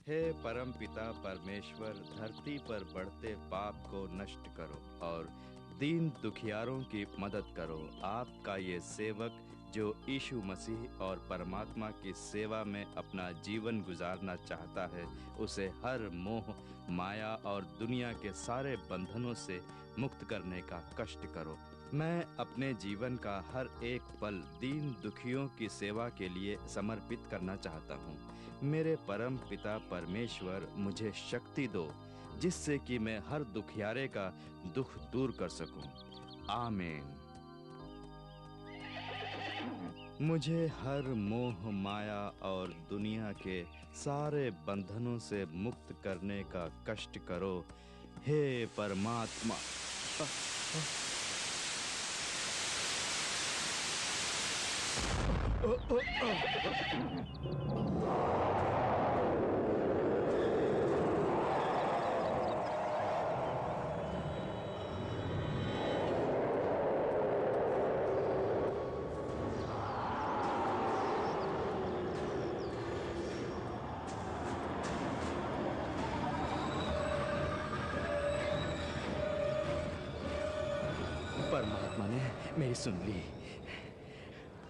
हे परम पिता परमेश्वर, धरती पर बढ़ते पाप को नष्ट करो और दीन दुखियारों की मदद करो। आपका ये सेवक जो यीशु मसीह और परमात्मा की सेवा में अपना जीवन गुजारना चाहता है, उसे हर मोह, माया और दुनिया के सारे बंधनों से मुक्त करने का कष्ट करो। मैं अपने जीवन का हर एक पल दीन दुखियों की सेवा के लिए समर्पित करना चाहता हूँ। मेरे परम पिता परमेश्वर, मुझे शक्ति दो जिससे कि मैं हर दुखियारे का दुख दूर कर सकूं। आमीन। मुझे हर मोह, माया और दुनिया के सारे बंधनों से मुक्त करने का कष्ट करो, हे परमात्मा। परमात्मा ने मेरी सुन ली।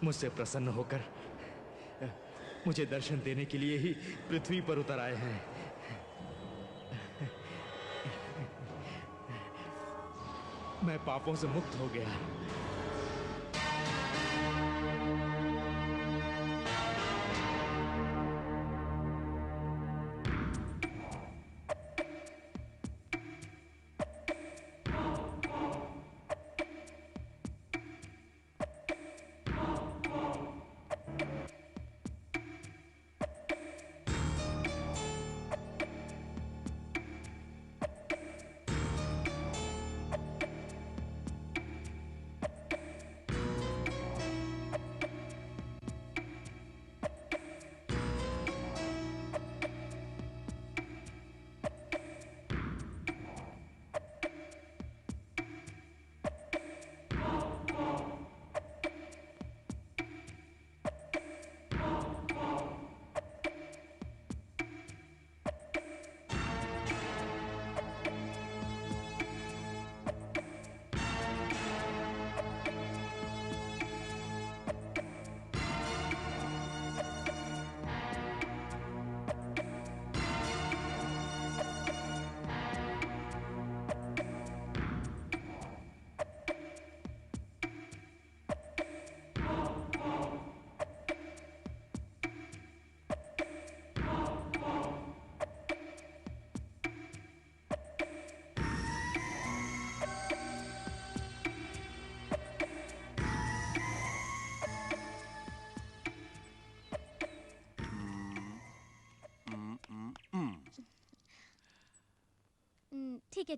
मुझसे प्रसन्न होकर मुझे दर्शन देने के लिए ही पृथ्वी पर उतर आए हैं। मैं पापों से मुक्त हो गया।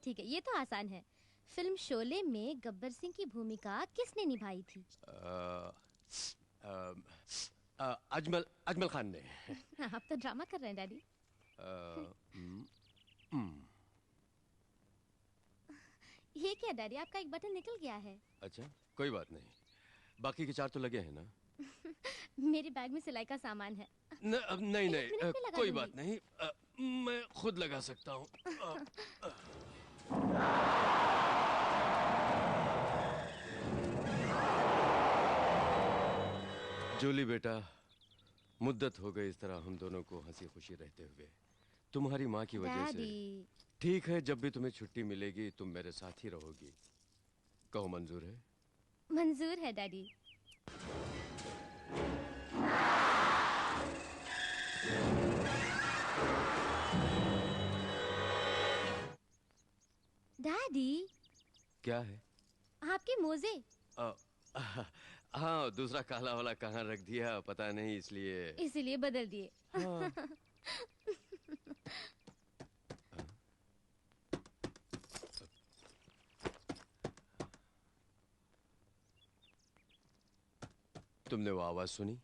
ठीक है, ये तो आसान है। फिल्म शोले में गब्बर सिंह की भूमिका किसने निभाई थी? अजमल खान ने। आप तो ड्रामा कर रहे हैं डैडी। ये क्या डैडी, आपका एक बटन निकल गया है। अच्छा, कोई बात नहीं, बाकी के 4 तो लगे हैं ना। मेरे बैग में सिलाई का सामान है। नहीं, कोई बात नहीं, मैं खुद लगा सकता हूँ। जूली बेटा, मुद्दत हो गई इस तरह हम दोनों को हंसी खुशी रहते हुए, तुम्हारी माँ की वजह से। ठीक है, जब भी तुम्हें छुट्टी मिलेगी तुम मेरे साथ ही रहोगी। कहो, मंजूर है? मंजूर है डैडी। डैडी, क्या है? आपके मोजे। हाँ, दूसरा काला वाला कहाँ रख दिया पता नहीं, इसलिए बदल दिए। हाँ। तुमने वो आवाज सुनी?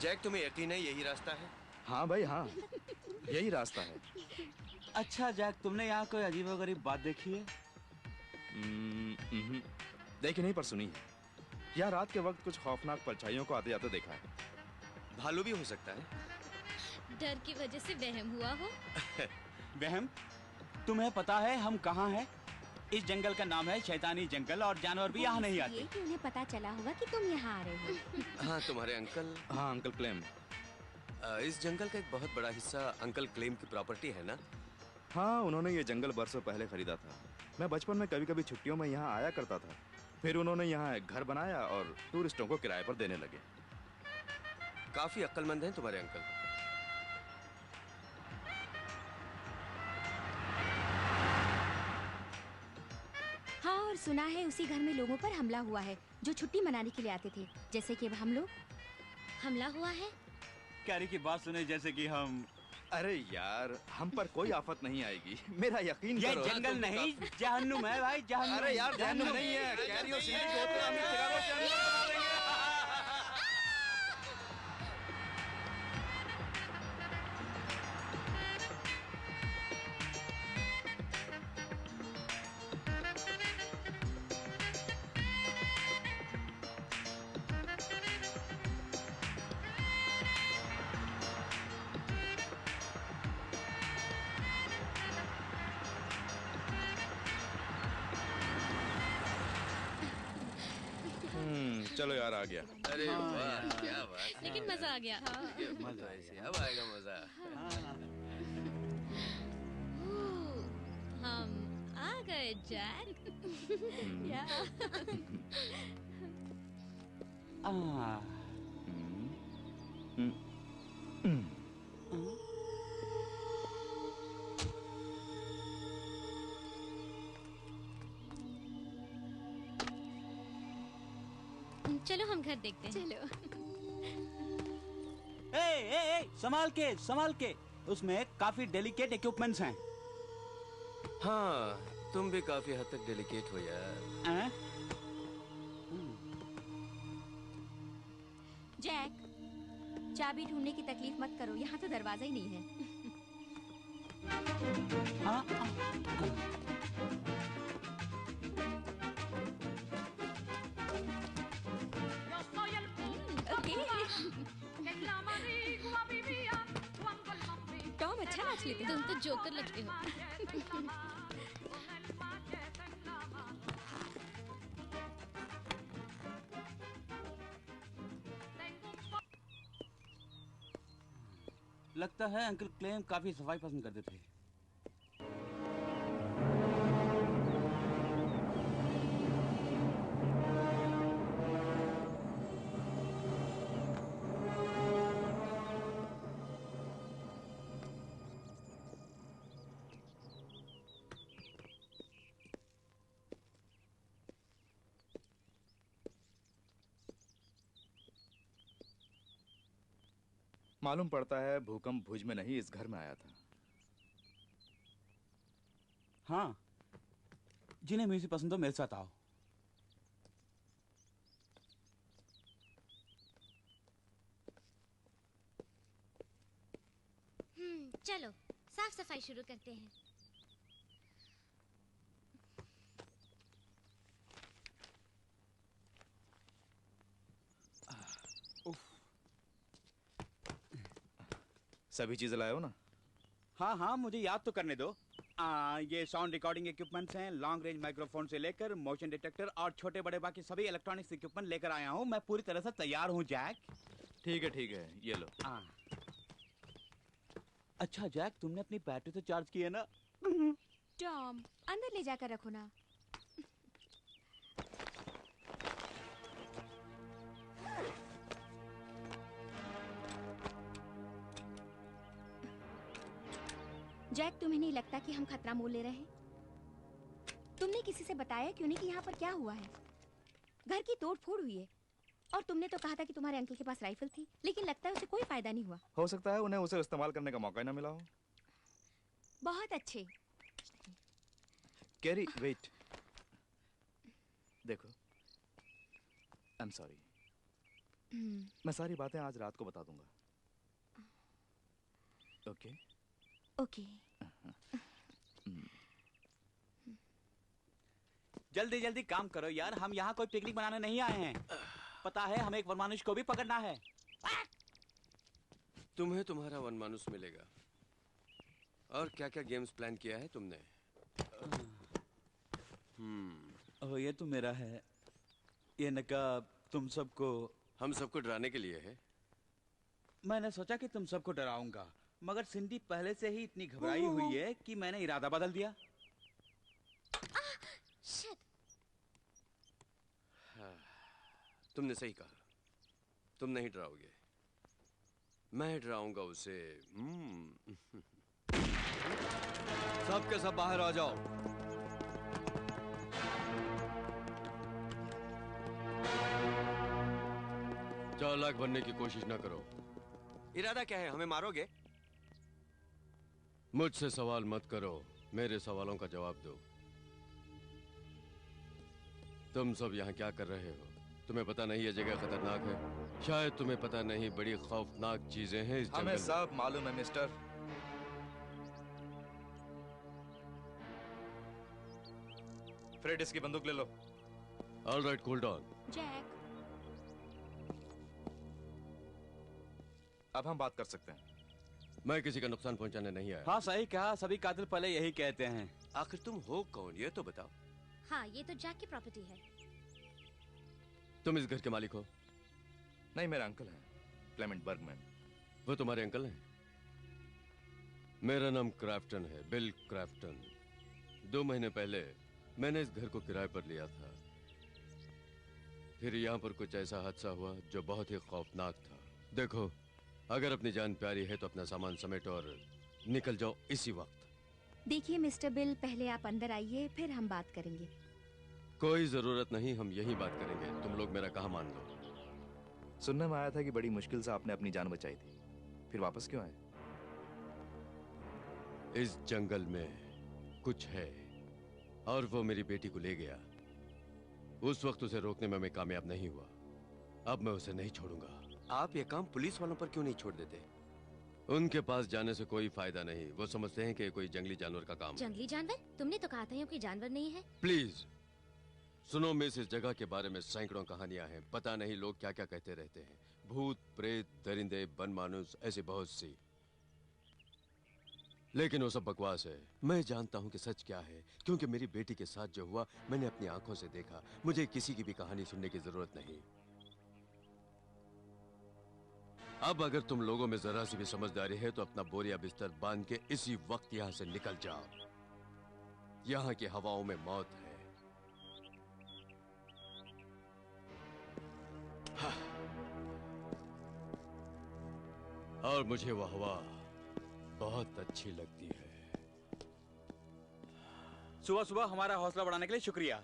जैक, तुम्हें यकीन है यही रास्ता है? हाँ भाई हाँ, यही रास्ता है। अच्छा जैक, तुमने यहाँ कोई अजीबोगरीब बात देखी है? देखी नहीं पर सुनी है। यहाँ रात के वक्त कुछ खौफनाक परछाइयों को आते जाते देखा है। भालू भी हो सकता है। डर की वजह से वहम हुआ हो। वहम? तुम्हें पता है हम कहाँ हैं? इस जंगल का नाम है शैतानी जंगल और जानवर भी यहाँ नहीं आते। कि उन्हें पता चला होगा कि तुम यहाँ आ रहे हो। हाँ, तुम्हारे अंकल। हाँ अंकल क्लेम। इस जंगल का एक बहुत बड़ा हिस्सा अंकल क्लेम की प्रॉपर्टी है ना? हाँ, उन्होंने ये जंगल बरसों पहले खरीदा था। मैं बचपन में कभी कभी छुट्टियों में यहाँ आया करता था। फिर उन्होंने यहाँ एक घर बनाया और टूरिस्टों को किराए पर देने लगे। काफी अक्लमंद हैं तुम्हारे अंकल। हाँ, और सुना है उसी घर में लोगों पर हमला हुआ है जो छुट्टी मनाने के लिए आते थे, जैसे कि अब हम लोग। हमला हुआ है? कैरी की बात सुने जैसे कि हम। अरे यार, हम पर कोई आफत नहीं आएगी, मेरा यकीन ये करो। जंगल नहीं, जहन्नुम है भाई, जहन्नुम। अरे यार, जहन्नुम नहीं है। कैरी और सिंडी को तो हम शिकागो से अंदर बना देंगे। चलो यार, आ गया। अरे वाह, क्या बात है। लेकिन मजा आ गया। मजा ऐसे अब आएगा मजा। हम आ गए जैक। या। चलो हम घर देखते हैं। चलो। संभाल के। उसमें काफी डेलिकेट इक्विपमेंट्स हैं। हाँ, तुम भी काफी हद तक डेलिकेट हो यार। जैक, चाबी ढूंढने की तकलीफ मत करो, यहाँ तो दरवाजा ही नहीं है। टॉम अच्छा नाच लेते हो। तुम तो जोकर लगते हो। लगता है अंकल क्लेम काफी सफाई पसंद करते थे। मालूम पड़ता है भूकंप भुज में नहीं, इस घर में आया था। हाँ, जिन्हें म्यूजिक पसंद हो मेरे साथ आओ। चलो साफ सफाई शुरू करते हैं। सभी चीजें लाए हो ना? हाँ हाँ, मुझे याद तो करने दो। ये साउंड रिकॉर्डिंग इक्विपमेंट्स हैं, लॉन्ग रेंज माइक्रोफोन से लेकर मोशन डिटेक्टर और छोटे बड़े बाकी सभी इलेक्ट्रॉनिक्स इक्विपमेंट लेकर आया हूँ। मैं पूरी तरह से तैयार हूँ जैक। ठीक है, ये लो। अच्छा जैक, तुमने अपनी बैटरी तो चार्ज की है ना? टॉम, अंदर ले जाकर रखो ना। जैक, तुम्हें नहीं लगता कि हम खतरा मोल ले रहे हैं? तुमने किसी से बताया क्यों नहीं कि यहाँ पर क्या हुआ है? घर की तोड़-फोड़ हुई है और तुमने तो कहा था कि तुम्हारे अंकल के पास राइफल थी, लेकिन लगता है उसे कोई फायदा नहीं हुआ। हो सकता है उन्हें उसे इस्तेमाल करने का मौका ही ना मिला हो। बहुत अच्छे। Carrie, wait. देखो, आई एम सॉरी। मैं सारी बातें आज रात को बता दूंगा। ओके? ओके। जल्दी जल्दी काम करो यार, हम यहाँ कोई पिकनिक मनाने नहीं आए हैं। पता है हमें एक वनमानुष को भी पकड़ना है। तुम्हें तुम्हारा वनमानुष मिलेगा। और क्या क्या गेम्स प्लान किया है तुमने? ओह, ये तो मेरा है। ये नकाब तुम सबको। हम सबको डराने के लिए है। मैंने सोचा कि तुम सबको डराऊंगा, मगर सिंडी पहले से ही इतनी घबराई हुई है कि मैंने इरादा बदल दिया। तुमने सही कहा, तुम नहीं डराओगे, मैं डराऊंगा उसे। सब के सब बाहर आ जाओ। चालाक बनने की कोशिश ना करो। इरादा क्या है, हमें मारोगे? मुझसे सवाल मत करो, मेरे सवालों का जवाब दो। तुम सब यहाँ क्या कर रहे हो? तुम्हें पता नहीं ये जगह खतरनाक है? शायद तुम्हें पता नहीं बड़ी खौफनाक चीजें हैं इस जंगल में। हमें सब मालूम है मिस्टर। फ्रेड, इसकी बंदूक ले लो। All right, cool down. Jack, अब हम बात कर सकते हैं। मैं किसी का नुकसान पहुंचाने नहीं आया। हाँ सही कहा, सभी कातिल पहले यही कहते हैं। आखिर तुम हो कौन, ये तो बताओ। हाँ ये तो जैक की प्रॉपर्टी है। तुम इस घर के मालिक हो? नहीं, मेरा अंकल है, क्लेमेंट बर्गमैन। वो तुम्हारे अंकल हैं? मेरा नाम क्राफ्टन है, बिल क्राफ्टन। 2 महीने पहले मैंने इस घर को किराए पर लिया था। फिर यहाँ पर कुछ ऐसा हादसा हुआ जो बहुत ही खौफनाक था। देखो, अगर अपनी जान प्यारी है तो अपना सामान समेट और निकल जाओ इसी वक्त। देखिए मिस्टर बिल, पहले आप अंदर आइए, फिर हम बात करेंगे। कोई जरूरत नहीं, हम यही बात करेंगे। तुम लोग मेरा कहा मान लो। सुनने में आया था कि बड़ी मुश्किल से आपने अपनी जान बचाई थी, फिर वापस क्यों आए? इस जंगल में कुछ है और वो मेरी बेटी को ले गया। उस वक्त उसे रोकने में मैं कामयाब नहीं हुआ। अब मैं उसे नहीं छोड़ूंगा। आप ये काम पुलिस वालों पर क्यों नहीं छोड़ देते? उनके पास जाने से कोई फायदा नहीं। वो समझते हैं कि कोई जंगली जानवर का काम है। जंगली जानवर? तुमने तो कहा था ये कोई जानवर नहीं है। प्लीज सुनो मिस, इस जगह के बारे में सैकड़ों कहानियां हैं। पता नहीं लोग क्या क्या कहते रहते हैं। भूत, प्रेत, दरिंदे, बनमानुस, ऐसी बहुत सी। लेकिन वो सब बकवास है। मैं जानता हूँ कि सच क्या है, क्योंकि मेरी बेटी के साथ जो हुआ मैंने अपनी आंखों से देखा। मुझे किसी की भी कहानी सुनने की जरूरत नहीं। अब अगर तुम लोगों में जरा सी भी समझदारी है तो अपना बोरिया बिस्तर बांध के इसी वक्त यहाँ से निकल जाओ। यहाँ की हवाओं में मौत है। और मुझे वह हवा बहुत अच्छी लगती है। सुबह सुबह हमारा हौसला बढ़ाने के लिए शुक्रिया।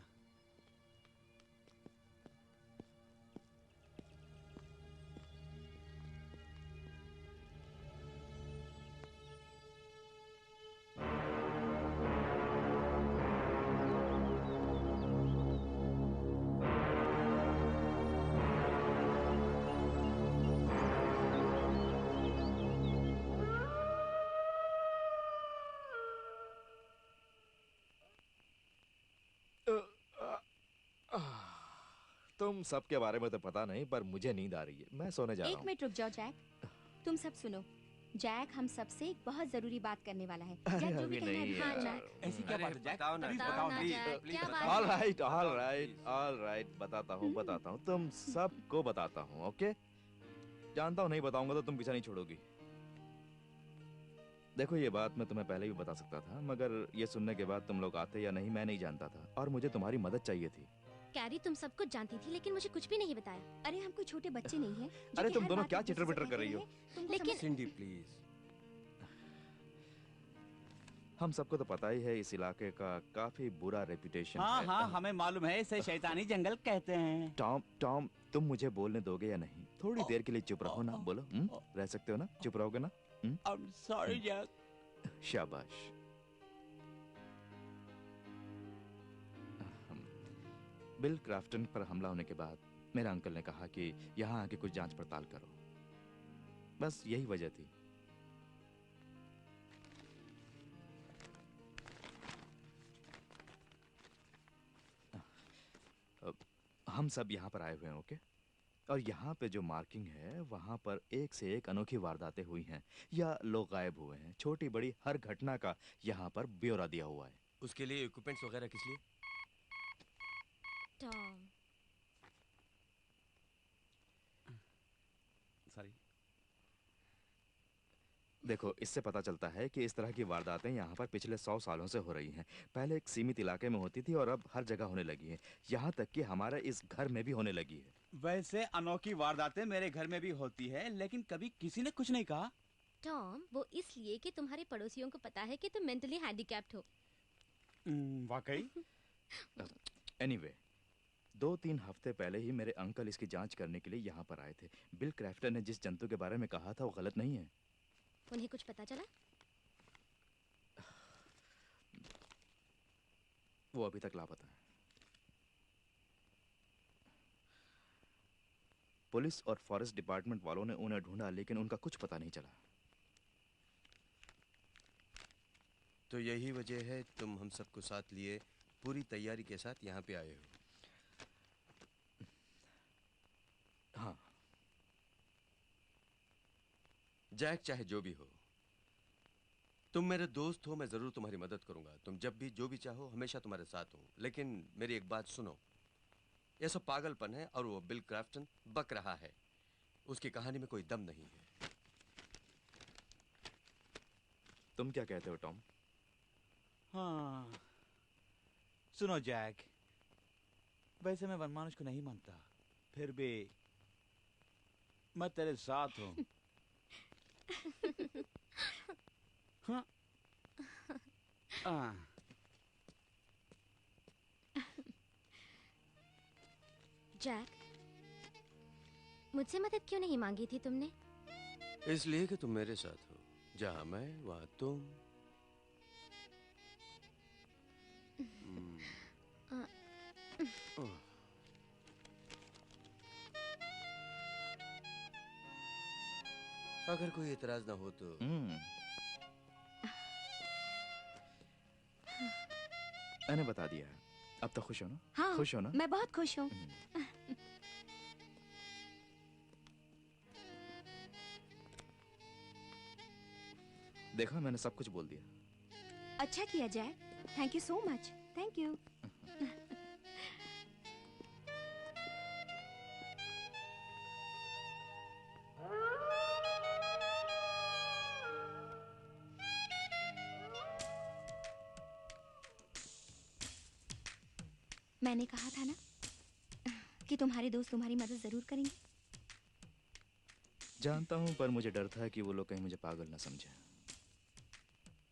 तुम सबके बारे में तो पता नहीं, पर मुझे नींद आ रही है, मैं सोने जा रहा एक हूँ। मिनट रुक जाओ जैक, तुम सब सुनो। जैक हम सबसे एक बहुत जरूरी बात करने वाला है। जैक जो भी अभी कहना है, नहीं हाँ यार। जैक। ऐसी क्या बात है जैक? बताओ ना, प्लीज बताओ बताओ ना, प्लीज। जैक, प्लीज क्या बताओ। बात ऑल है? Right, all right, all right, बताता हूँ, तुम सबको बताता हूँ। ओके? जानता हूँ नहीं बताऊंगा तो तुम पीछा नहीं छोड़ोगी। देखो, ये बात मैं तुम्हें पहले भी बता सकता था, मगर ये सुनने के बाद तुम लोग आते या नहीं मैं नहीं जानता था, और मुझे तुम्हारी मदद चाहिए थी। कैरी तुम सब कुछ जानती थी, लेकिन मुझे कुछ भी नहीं बताया। अरे हम कोई छोटे बच्चे नहीं हैं। जो अरे कि तुम हर दोनों बात क्या एक दूसरे चिटर-बिटर से कर रही हो? कहते रहे। तुमको लेकिन सिंडी प्लीज। हम सबको तो पता ही है इस इलाके का काफी बुरा रेपुटेशन हाँ है। हाँ, हमें मालूम है, इसे शैतानी जंगल कहते हैं। टॉम, टॉम, तुम मुझे बोलने दोगे या नहीं? थोड़ी देर के लिए चुप रहो ना, बोलो। रह सकते हो ना? चुप रहोगे ना? I'm sorry Jack. शाबाश। बिल क्राफ्टन पर हमला होने के बाद मेरा अंकल ने कहा कि यहाँ आके कुछ जांच पड़ताल करो, बस यही वजह थी। हम सब यहाँ पर आए हुए हैं, ओके? और यहाँ पे जो मार्किंग है वहाँ पर एक से एक अनोखी वारदातें हुई हैं या लोग गायब हुए हैं। छोटी बड़ी हर घटना का यहाँ पर ब्यौरा दिया हुआ है। उसके लिए इक्विपमेंट्स वगैरह किस लिए? Tom, sorry. देखो, इससे पता चलता है कि इस तरह की वारदातें यहाँ पर पिछले 100 सालों से हो रही हैं। पहले एक सीमित इलाके में होती थी और अब हर जगह होने लगी है। यहाँ तक कि हमारे इस घर में भी होने लगी है। वैसे अनोखी वारदातें मेरे घर में भी होती है, लेकिन कभी किसी ने कुछ नहीं कहा। टॉम, वो इसलिए कि तुम्हारे पड़ोसियों को पता है कि तुम मेंटली हैंडीकैप्ड हो। वाकई? एनीवे, 2-3 हफ्ते पहले ही मेरे अंकल इसकी जांच करने के लिए यहाँ पर आए थे। बिल क्राफ्टन ने जिस जंतु के बारे में कहा था वो गलत नहीं है। उन्हें कुछ पता चला? वो अभी तक लापता है। पुलिस और फॉरेस्ट डिपार्टमेंट वालों ने उन्हें ढूंढा, लेकिन उनका कुछ पता नहीं चला। तो यही वजह है तुम हम सबको साथ लिए पूरी तैयारी के साथ यहाँ पे आए हो। हाँ। जैक, चाहे जो भी हो, तुम मेरे दोस्त हो, मैं जरूर तुम्हारी मदद करूंगा। तुम जब भी जो भी चाहो हमेशा तुम्हारे साथ हूं। लेकिन मेरी एक बात सुनो, यह सब पागलपन है और वो बिल क्राफ्टन बक रहा है। उसकी कहानी में कोई दम नहीं है। तुम क्या कहते हो टॉम? हाँ, सुनो जैक, वैसे मैं वनमानुष को नहीं मानता, फिर भी मैं तेरे साथ हूँ। हाँ। जैक, मुझसे मदद क्यों नहीं मांगी थी तुमने? इसलिए कि तुम मेरे साथ हो। जहां मैं वहां तुम। अगर कोई इतराज ना हो तो। मैंने बता दिया है। अब तो खुश हो ना? हाँ, खुश हो ना? मैं बहुत खुश हूँ। देखा, मैंने सब कुछ बोल दिया। अच्छा किया Jack, thank you so much. Thank you. मैंने कहा था ना कि तुम्हारे दोस्त तुम्हारी मदद जरूर करेंगे। जानता हूँ, पर मुझे डर था कि वो लोग कहीं मुझे पागल ना समझे।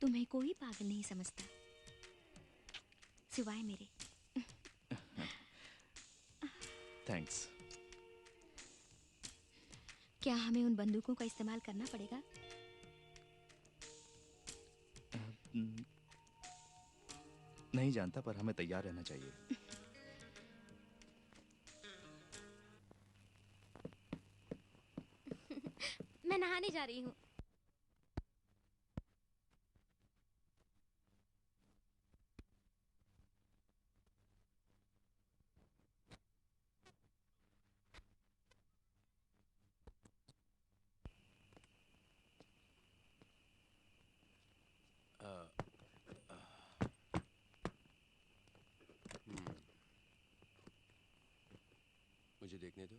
तुम्हें कोई पागल नहीं समझता, सिवाय मेरे। थैंक्स। क्या हमें उन बंदूकों का इस्तेमाल करना पड़ेगा? नहीं जानता, पर हमें तैयार रहना चाहिए। मैं नहाने जा रही हूँ। मुझे देखने दो।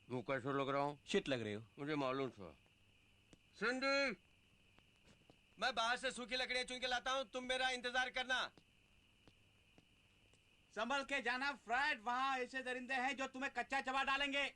मैं कैसे लग रहा हूँ? शिट लग रही हो। मुझे मालूम था। सिंडी, मैं बाहर से सूखी लकड़ियां चुन के लाता हूँ, तुम मेरा इंतजार करना। संभल के जाना फ्रेड, वहाँ ऐसे दरिंदे हैं जो तुम्हें कच्चा चबा डालेंगे।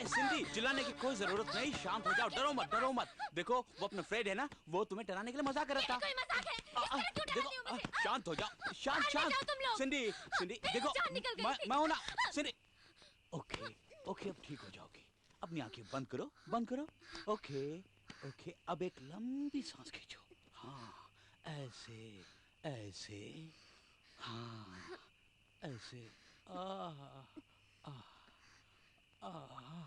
सिंधी चिल्लाने की कोई जरूरत नहीं, शांत हो जाओ, डरो मत, डरो मत। देखो वो अपना फ्रेड है ना, वो तुम्हें डराने के लिए मजाक कर रहा था। कोई मजाक है? क्यों डरा रही हो मुझे? शांत हो जाओ, शांत शांत। तुम लोग। सिंधी सिंधी देखो, जान निकल गई थी। मैं हूं ना सिंधी। ओके ओके, अब ठीक हो जाओगी। अपनी आंखें बंद करो, बंद करो। ओके ओके, अब एक लंबी सांस खींचो। हाँ, ऐसे ऐसे, हाँ ऐसे। आह आह आह।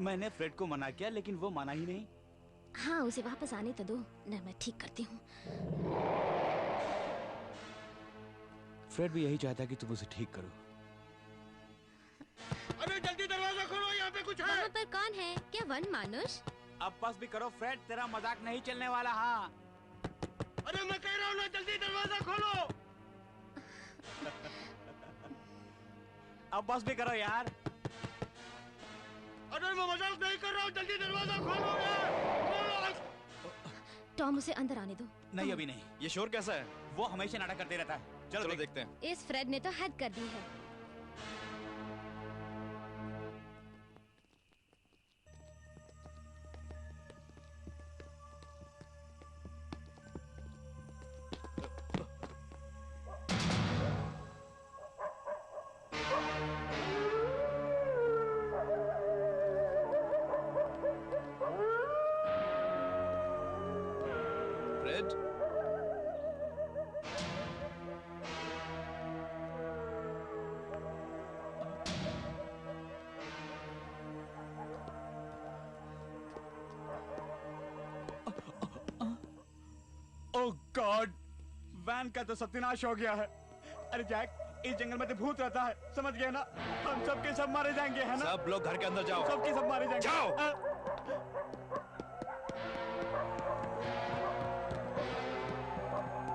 मैंने फ्रेड को मना किया लेकिन वो माना ही नहीं। हाँ, उसे वापस आने तो दो, न मैं ठीक करती हूँ। फ्रेड भी यही चाहता है कि तुम उसे ठीक करो। अरे जल्दी दरवाजा खोलो, यहाँ पे कुछ है। वहाँ पर कौन है? क्या वन मानुष? अब बस भी करो फ्रेड, तेरा मजाक नहीं चलने वाला। हाँ अरे मैं कह रहा हूँ ना, जल्दी दरवाजा खोलो। अब बस भी करो यार। अरे मैं मजाक नहीं कर रहा हूँ, जल्दी दरवाजा खोलो यार, खोलो। टॉम, उसे अंदर आने दो। नहीं अभी नहीं, ये शोर कैसा है? वो हमेशा नाटक करते रहता है। चलो देखते हैं। इस फ्रेड ने तो हद कर दी है। फ्रेड, ओह गॉड, वैन का तो सत्यानाश हो गया है। अरे जैक, इस जंगल में तो भूत रहता है, समझ गए ना? हम सब के सब मारे जाएंगे, है ना? सब लोग घर के अंदर जाओ। सबके सब मारे जाएंगे। जाओ।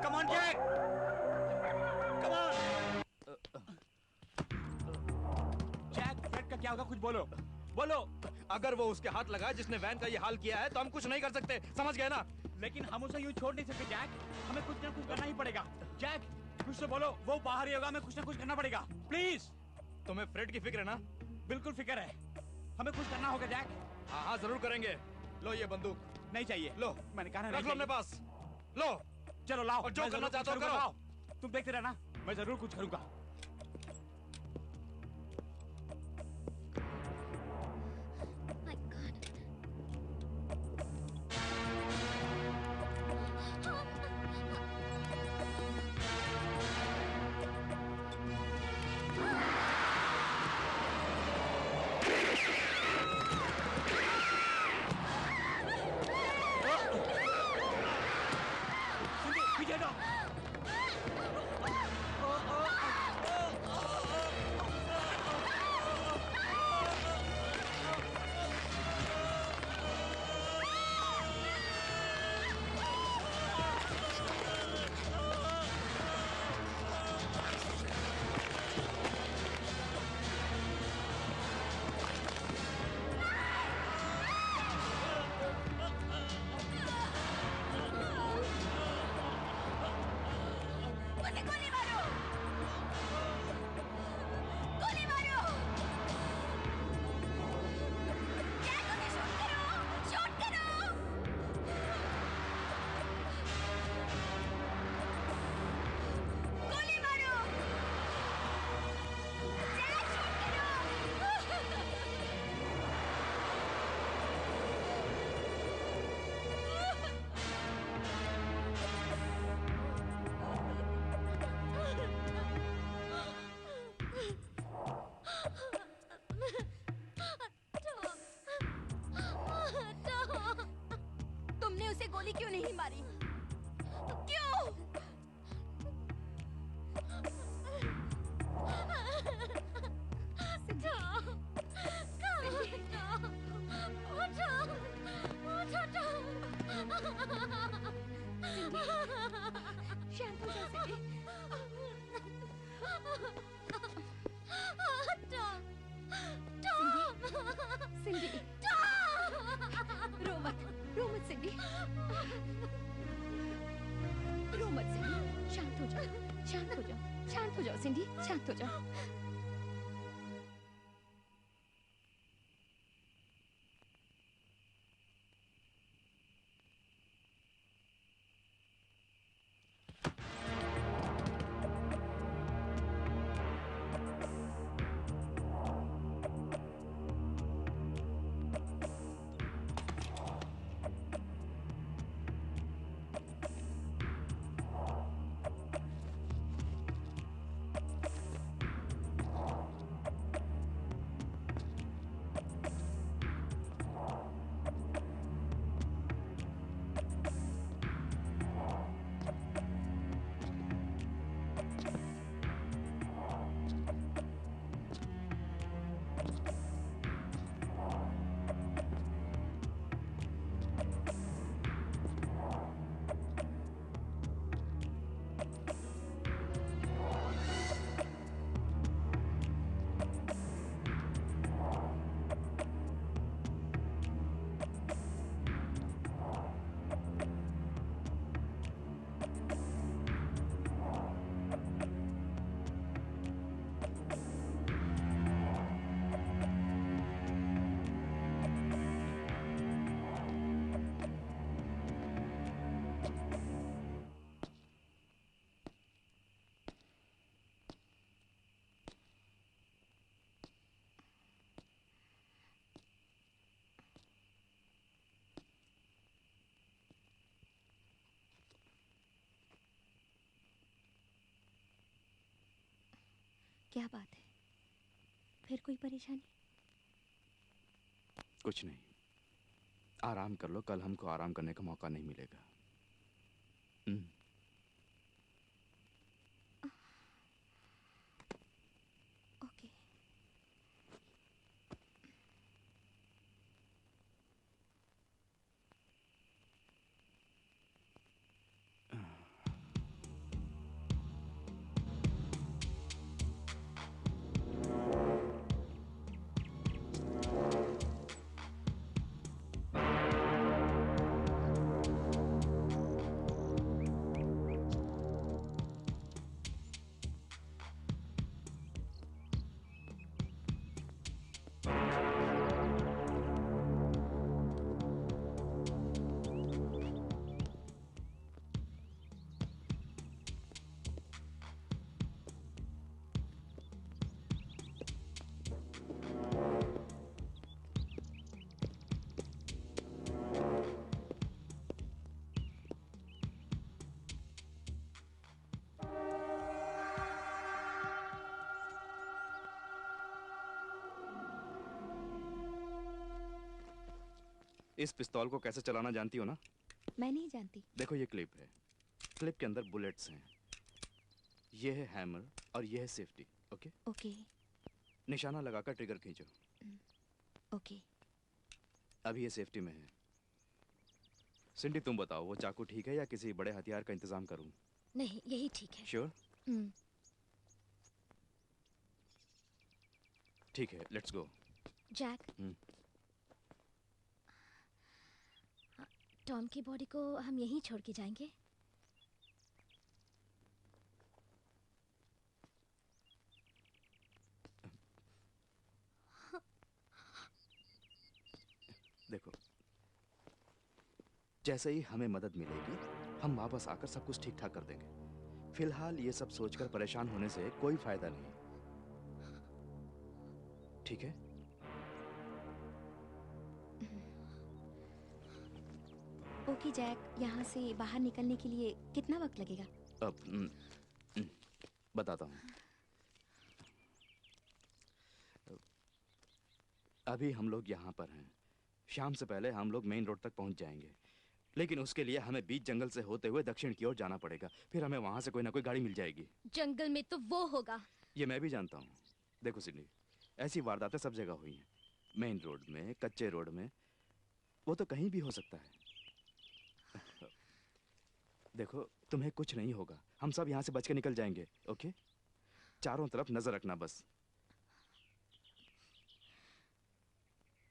Come on Jack, come on. Jack, Fred का क्या होगा? कुछ बोलो, बोलो। अगर वो उसके हाथ लगा जिसने वैन का ये हाल किया है तो हम कुछ नहीं कर सकते, समझ गए ना? लेकिन हम उसे यूं छोड़ नहीं सकते जैक, हमें कुछ ना कुछ करना ही पड़ेगा। जैक, कुछ तो बोलो, वो बाहर ही होगा, हमें कुछ ना कुछ करना पड़ेगा, प्लीज। तुम्हें फ्रेड की फिक्र है ना? बिल्कुल फिक्र है, हमें कुछ करना होगा जैक। हाँ हाँ जरूर करेंगे। लो ये बंदूक, नहीं चाहिए, लो मैंने कहा ना रख नहीं लो अपने चाहिए। पास, लो। चलो लाओ, और जो मैं करना जरूर चाहते हो कुछ करो। करूंगा, लाओ। तुम देखते रहना, मैं जरूर कुछ करूंगा। My God. सिंधी, पीछे हटो। मुझे गोली मारो! गोली मारो! जैक, उसे शूट करो! शूट करो! गोली मारो! जैक, शूट तुमने उसे गोली क्यों नहीं मारी? क्यों? शांत हो जा सिंधी। सिंडी, रो मत सिंडी, रो मत सिंडी, शांत हो जाओ, शांत हो जाओ सिंडी, शांत हो जाओ। क्या बात है? फिर कोई परेशानी? कुछ नहीं, आराम कर लो, कल हमको आराम करने का मौका नहीं मिलेगा। ओके। इस पिस्तौल को कैसे चलाना जानती हो ना? मैं नहीं जानती। देखो ये क्लिप है, क्लिप के अंदर बुलेट्स हैं, ये है हैमर और ये है सेफ्टी। ओके ओके निशाना लगाकर ट्रिगर खींचो। ओके। अभी ये सेफ्टी में है। सिंडी तुम बताओ, वो चाकू ठीक है या किसी बड़े हथियार का इंतजाम करूं? नहीं, यही ठीक है। श्योर? ठीक है, लेट्स गो। जैक, टॉम की बॉडी को हम यहीं छोड़ के जाएंगे। देखो, जैसे ही हमें मदद मिलेगी हम वापस आकर सब कुछ ठीक ठाक कर देंगे। फिलहाल ये सब सोचकर परेशान होने से कोई फायदा नहीं, ठीक है? ओके जैक, यहाँ से बाहर निकलने के लिए कितना वक्त लगेगा? अब बताता हूँ। अभी हम लोग यहाँ पर हैं। शाम से पहले हम लोग मेन रोड तक पहुँच जाएंगे, लेकिन उसके लिए हमें बीच जंगल से होते हुए दक्षिण की ओर जाना पड़ेगा। फिर हमें वहाँ से कोई ना कोई गाड़ी मिल जाएगी। जंगल में तो वो होगा। ये मैं भी जानता हूँ। देखो सिडनी, ऐसी वारदातें सब जगह हुई हैं, मेन रोड में, कच्चे रोड में, वो तो कहीं भी हो सकता है। देखो तुम्हें कुछ नहीं होगा, हम सब यहाँ से बच के निकल जाएंगे। ओके? चारों तरफ नजर रखना बस।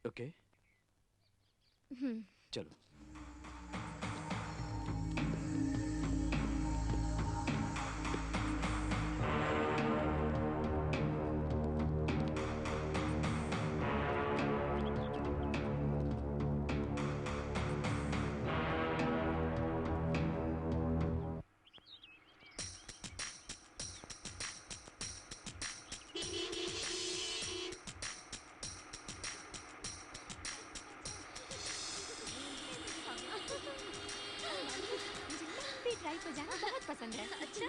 ओके चलो। ड्राइव पर जाना बहुत पसंद है। अच्छा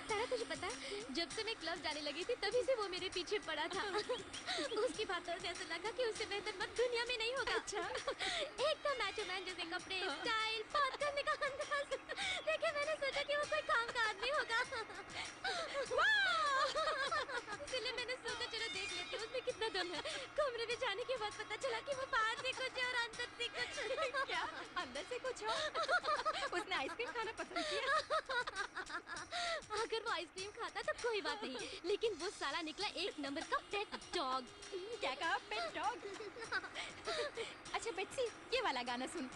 सारा तुझे पता है, जब से मैं क्लब जाने लगी थी तभी से वो मेरे पीछे पड़ा था। उसकी बातों से ऐसा लगा कि उससे बेहतर मत दुनिया में नहीं होगा। अच्छा एक तो मैचोमैन जैसे कपड़े, स्टाइल, बात करने का अंदाज देखे मैंने सोचा कि वो कोई काम का आदमी होगा। इसलिए मैंने सोचा चलो देख लेती हूँ उसमें कितना दम है। कमरे में जाने के बाद पता चला कि वो बाहर से कुछ है और अंदर से कुछ। क्या अंदर से कुछ हो? उसने आइसक्रीम खाना पसंद किया। अगर वो आइसक्रीम खाता तो कोई बात नहीं, लेकिन वो साला निकला एक नंबर का पेट डॉग। क्या कहा? Pet dog? अच्छा पेट्सी, ये वाला गाना सुन।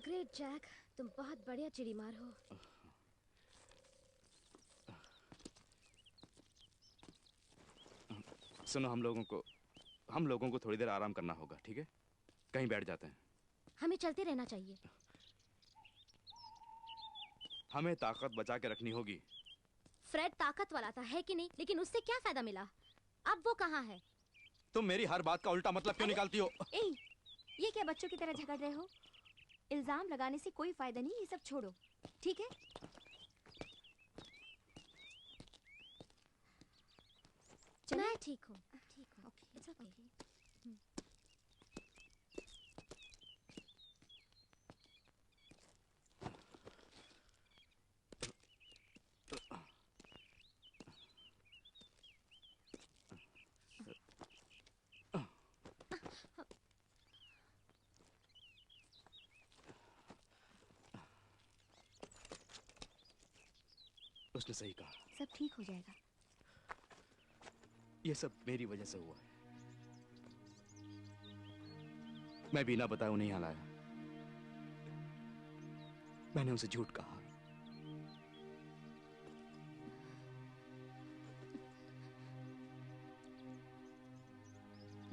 ग्रेट जैक, तुम बहुत बढ़िया चिड़ी मार हो। सुनो, हम लोगों को थोड़ी देर आराम करना होगा, ठीक है? कहीं बैठ जाते हैं। हमें चलते रहना चाहिए। हमें ताकत बचा के रखनी होगी। फ्रेड ताकत वाला था, है कि नहीं? लेकिन उससे क्या फायदा मिला? अब वो कहाँ है? तुम मेरी हर बात का उल्टा मतलब क्यों निकालती हो? ये क्या बच्चों की तरह झगड़ रहे हो? इल्जाम लगाने से कोई फायदा नहीं, ये सब छोड़ो, ठीक है? मैं ठीक हूँ। Okay, it's okay. उसने सही कहा। सब ठीक हो जाएगा। ये सब मेरी वजह से हुआ है। मैं बिना बताए उन्हें यहाँ लाया। मैंने उनसे झूठ कहा।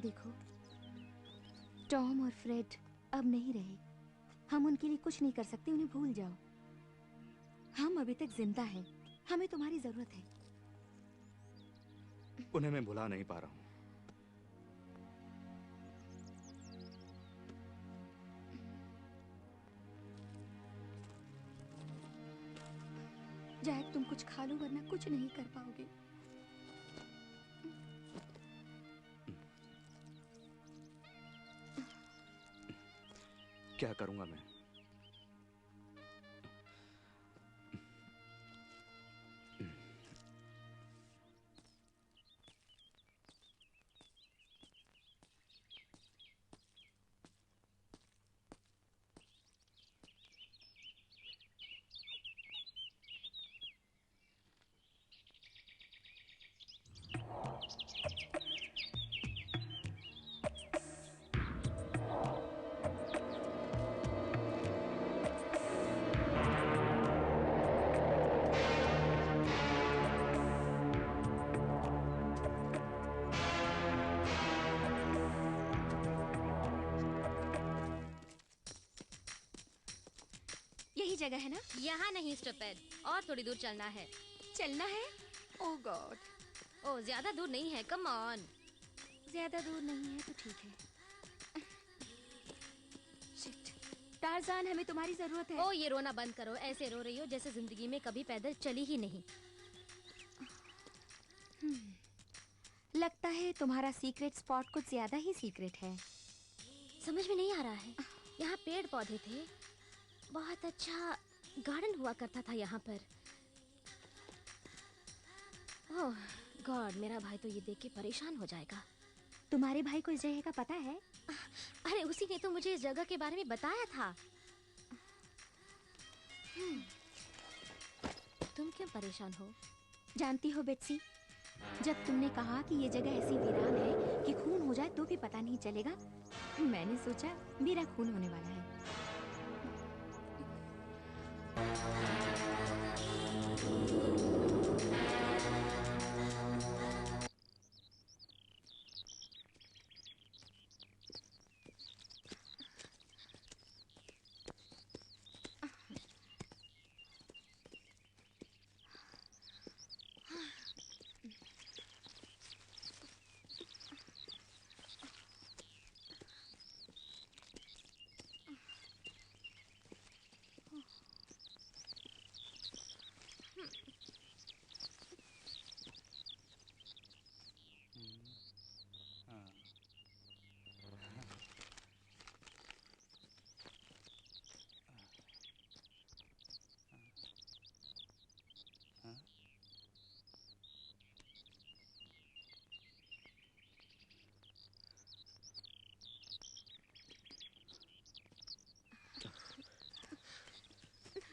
देखो, टॉम और फ्रेड अब नहीं रहे। हम उनके लिए कुछ नहीं कर सकते, उन्हें भूल जाओ। हम अभी तक जिंदा हैं। हमें तुम्हारी जरूरत है। उन्हें मैं भुला नहीं पा रहा हूं। जैक, तुम कुछ खा लो वरना कुछ नहीं कर पाओगे। क्या करूंगा मैं? यही जगह है ना? यहाँ नहीं स्टूपिड, और थोड़ी दूर चलना है। चलना है? ओह गॉड। ओह, ज्यादा दूर नहीं है, कम ऑन। ज्यादा दूर नहीं है तो ठीक है। शिट, टार्ज़ान, हमें तुम्हारी जरूरत है। ओह, ये रोना बंद करो। ऐसे रो रही हो जैसे जिंदगी में कभी पैदल चली ही नहीं। लगता है तुम्हारा सीक्रेट स्पॉट कुछ ज्यादा ही सीक्रेट है। समझ में नहीं आ रहा है। यहाँ पेड़ पौधे थे, बहुत अच्छा गार्डन हुआ करता था यहाँ पर। ओह गॉड, मेरा भाई तो ये देख के परेशान हो जाएगा। तुम्हारे भाई को इस जगह का पता है? अरे उसी ने तो मुझे इस जगह के बारे में बताया था। तुम क्यों परेशान हो? जानती हो बेट्सी, जब तुमने कहा कि ये जगह ऐसी वीरान है कि खून हो जाए तो भी पता नहीं चलेगा, मैंने सोचा मेरा खून होने वाला है।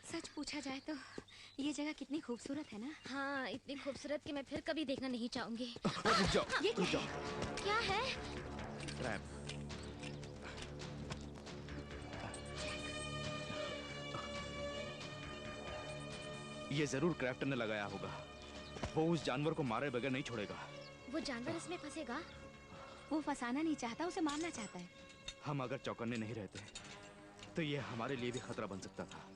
सच पूछा जाए तो ये जगह कितनी खूबसूरत है ना? हाँ, इतनी खूबसूरत कि मैं फिर कभी देखना नहीं चाहूंगी। रुक जाओ, ये रुक जाओ। क्या है? ट्रैप। ये जरूर क्राफ्टन ने लगाया होगा। वो उस जानवर को मारे बगैर नहीं छोड़ेगा। वो जानवर इसमें फंसेगा? वो फंसाना नहीं चाहता, उसे मारना चाहता है। हम अगर चौकन्ने नहीं रहते तो ये हमारे लिए भी खतरा बन सकता था।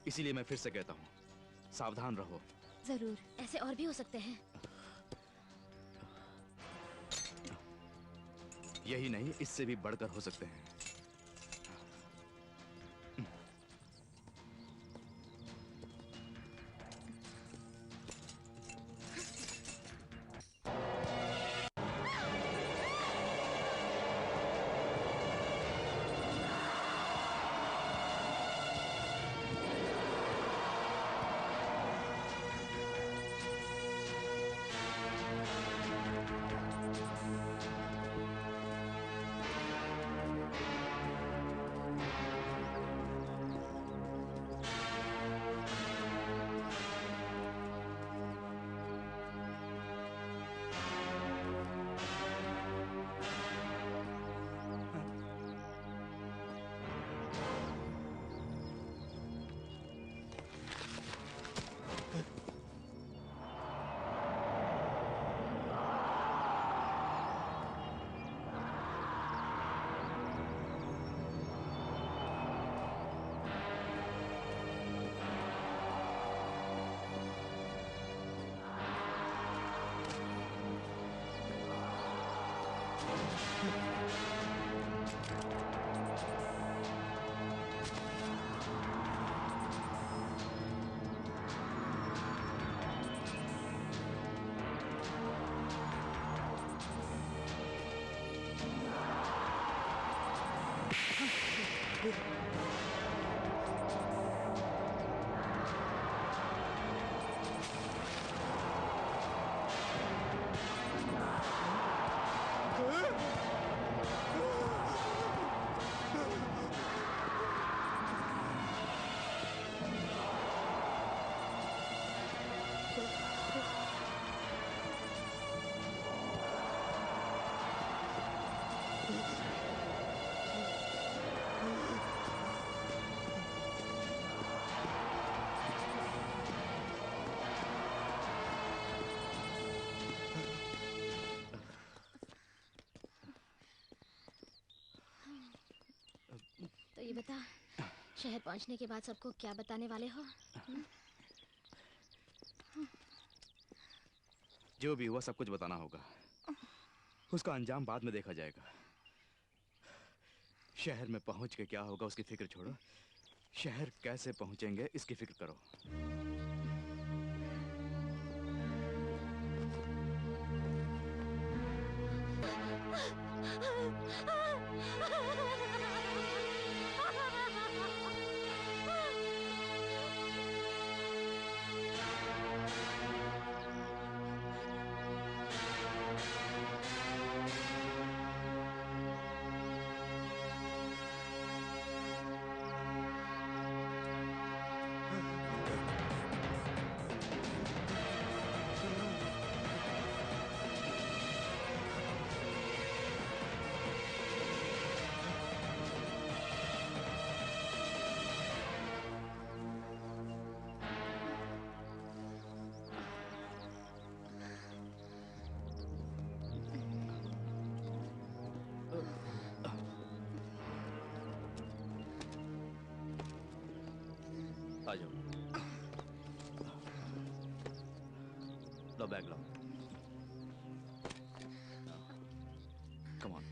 इसीलिए मैं फिर से कहता हूँ, सावधान रहो। जरूर। ऐसे और भी हो सकते हैं। यही नहीं, इससे भी बढ़कर हो सकते हैं। तो ये बता, शहर पहुंचने के बाद सबको क्या बताने वाले हो? जो भी हुआ सब कुछ बताना होगा। उसका अंजाम बाद में देखा जाएगा। शहर में पहुंच के क्या होगा उसकी फिक्र छोड़ो। शहर कैसे पहुंचेंगे इसकी फिक्र करो। आ जाओ। लो बैग लो। Come on.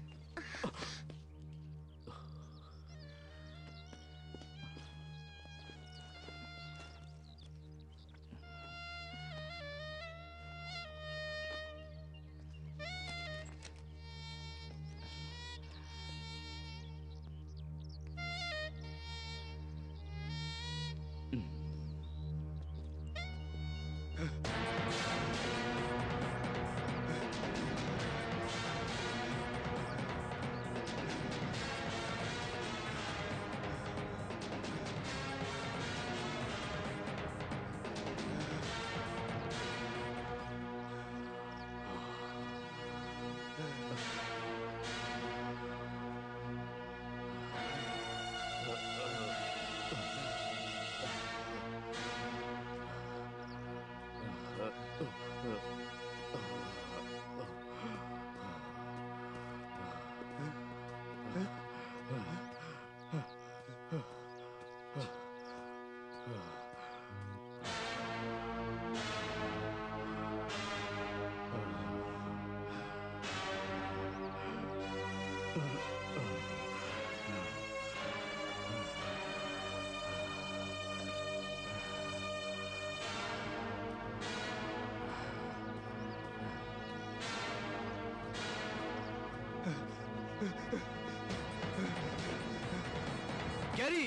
गैरी!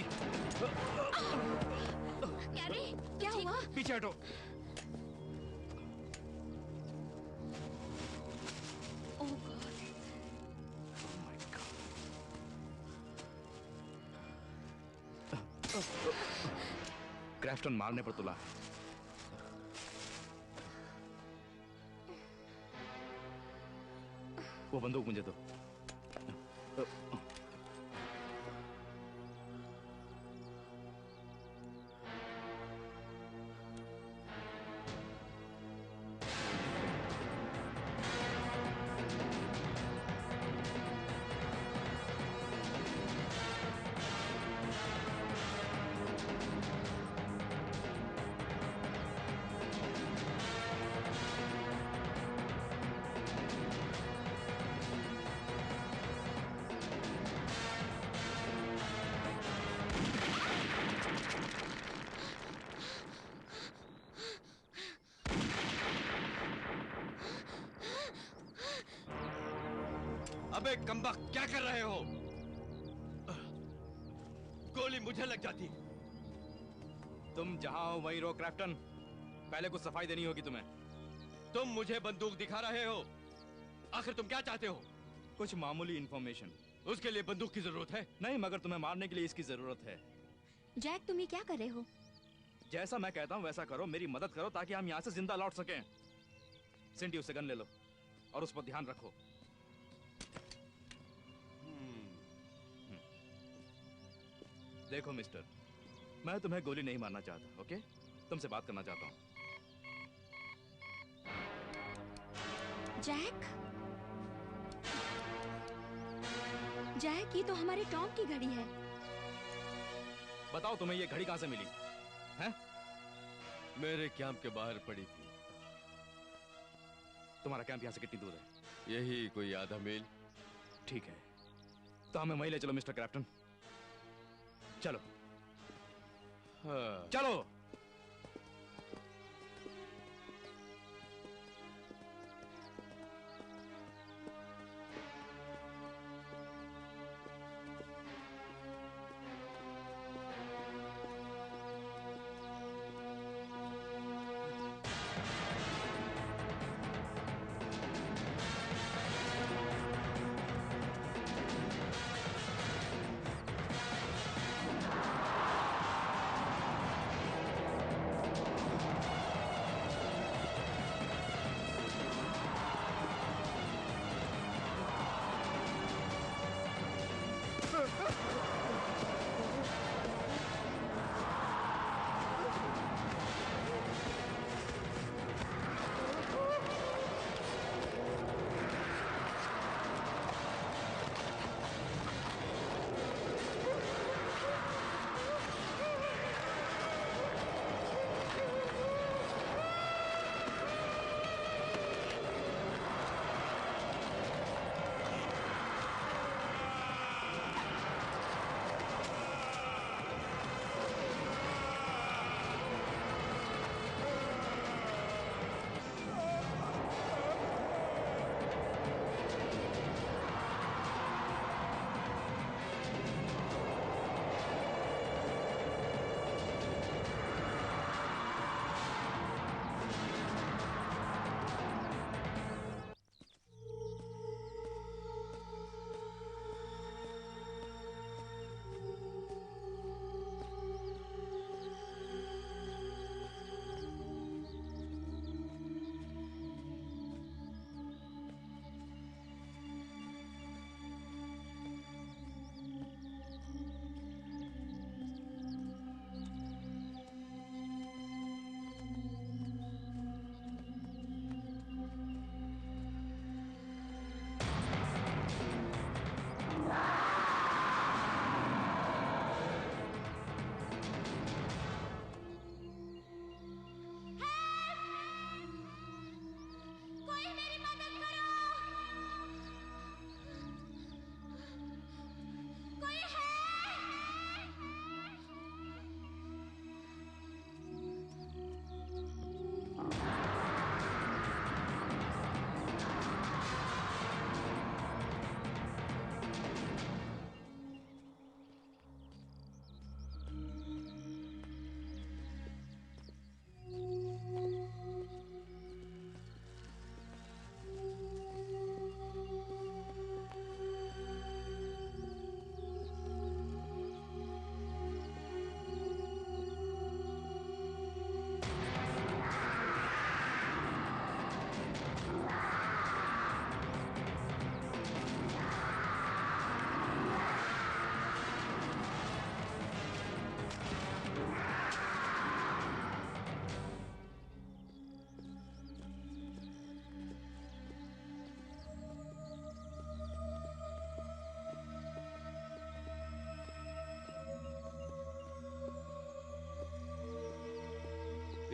गैरी, क्या हुआ? पीछे हटो। ओह गॉड। क्राफ्टन मारने पर तुला है। वो बंदूक मुझे दो। अबे कमबख्त, क्या कर रहे हो? गोली मुझे लग जाती। तुम जहां हो वहीं रहो क्राफ्टन। पहले कुछ सफाई देनी होगी तुम्हें। तुम मुझे बंदूक दिखा रहे हो। आखिर तुम क्या चाहते हो? कुछ मामूली इंफॉर्मेशन। उसके लिए बंदूक की जरूरत है? नहीं, मगर तुम्हें मारने के लिए इसकी जरूरत है। जैक, तुम ये क्या कर रहे हो? जैसा मैं कहता हूँ वैसा करो, मेरी मदद करो ताकि हम यहाँ से जिंदा लौट सकें। सिंटी, उससे गन ले लो और उस पर ध्यान रखो। देखो मिस्टर, मैं तुम्हें गोली नहीं मारना चाहता, ओके? तुमसे बात करना चाहता हूँ। जैक? जैक, ये तो हमारे टॉम की घड़ी है। बताओ तुम्हें ये घड़ी कहां से मिली? हैं? मेरे कैंप के बाहर पड़ी थी। तुम्हारा कैंप यहां से कितनी दूर है? यही कोई आधा मील। ठीक है, तो हमें वहीं ले चलो मिस्टर कैप्टन। चलो हाँ। चलो।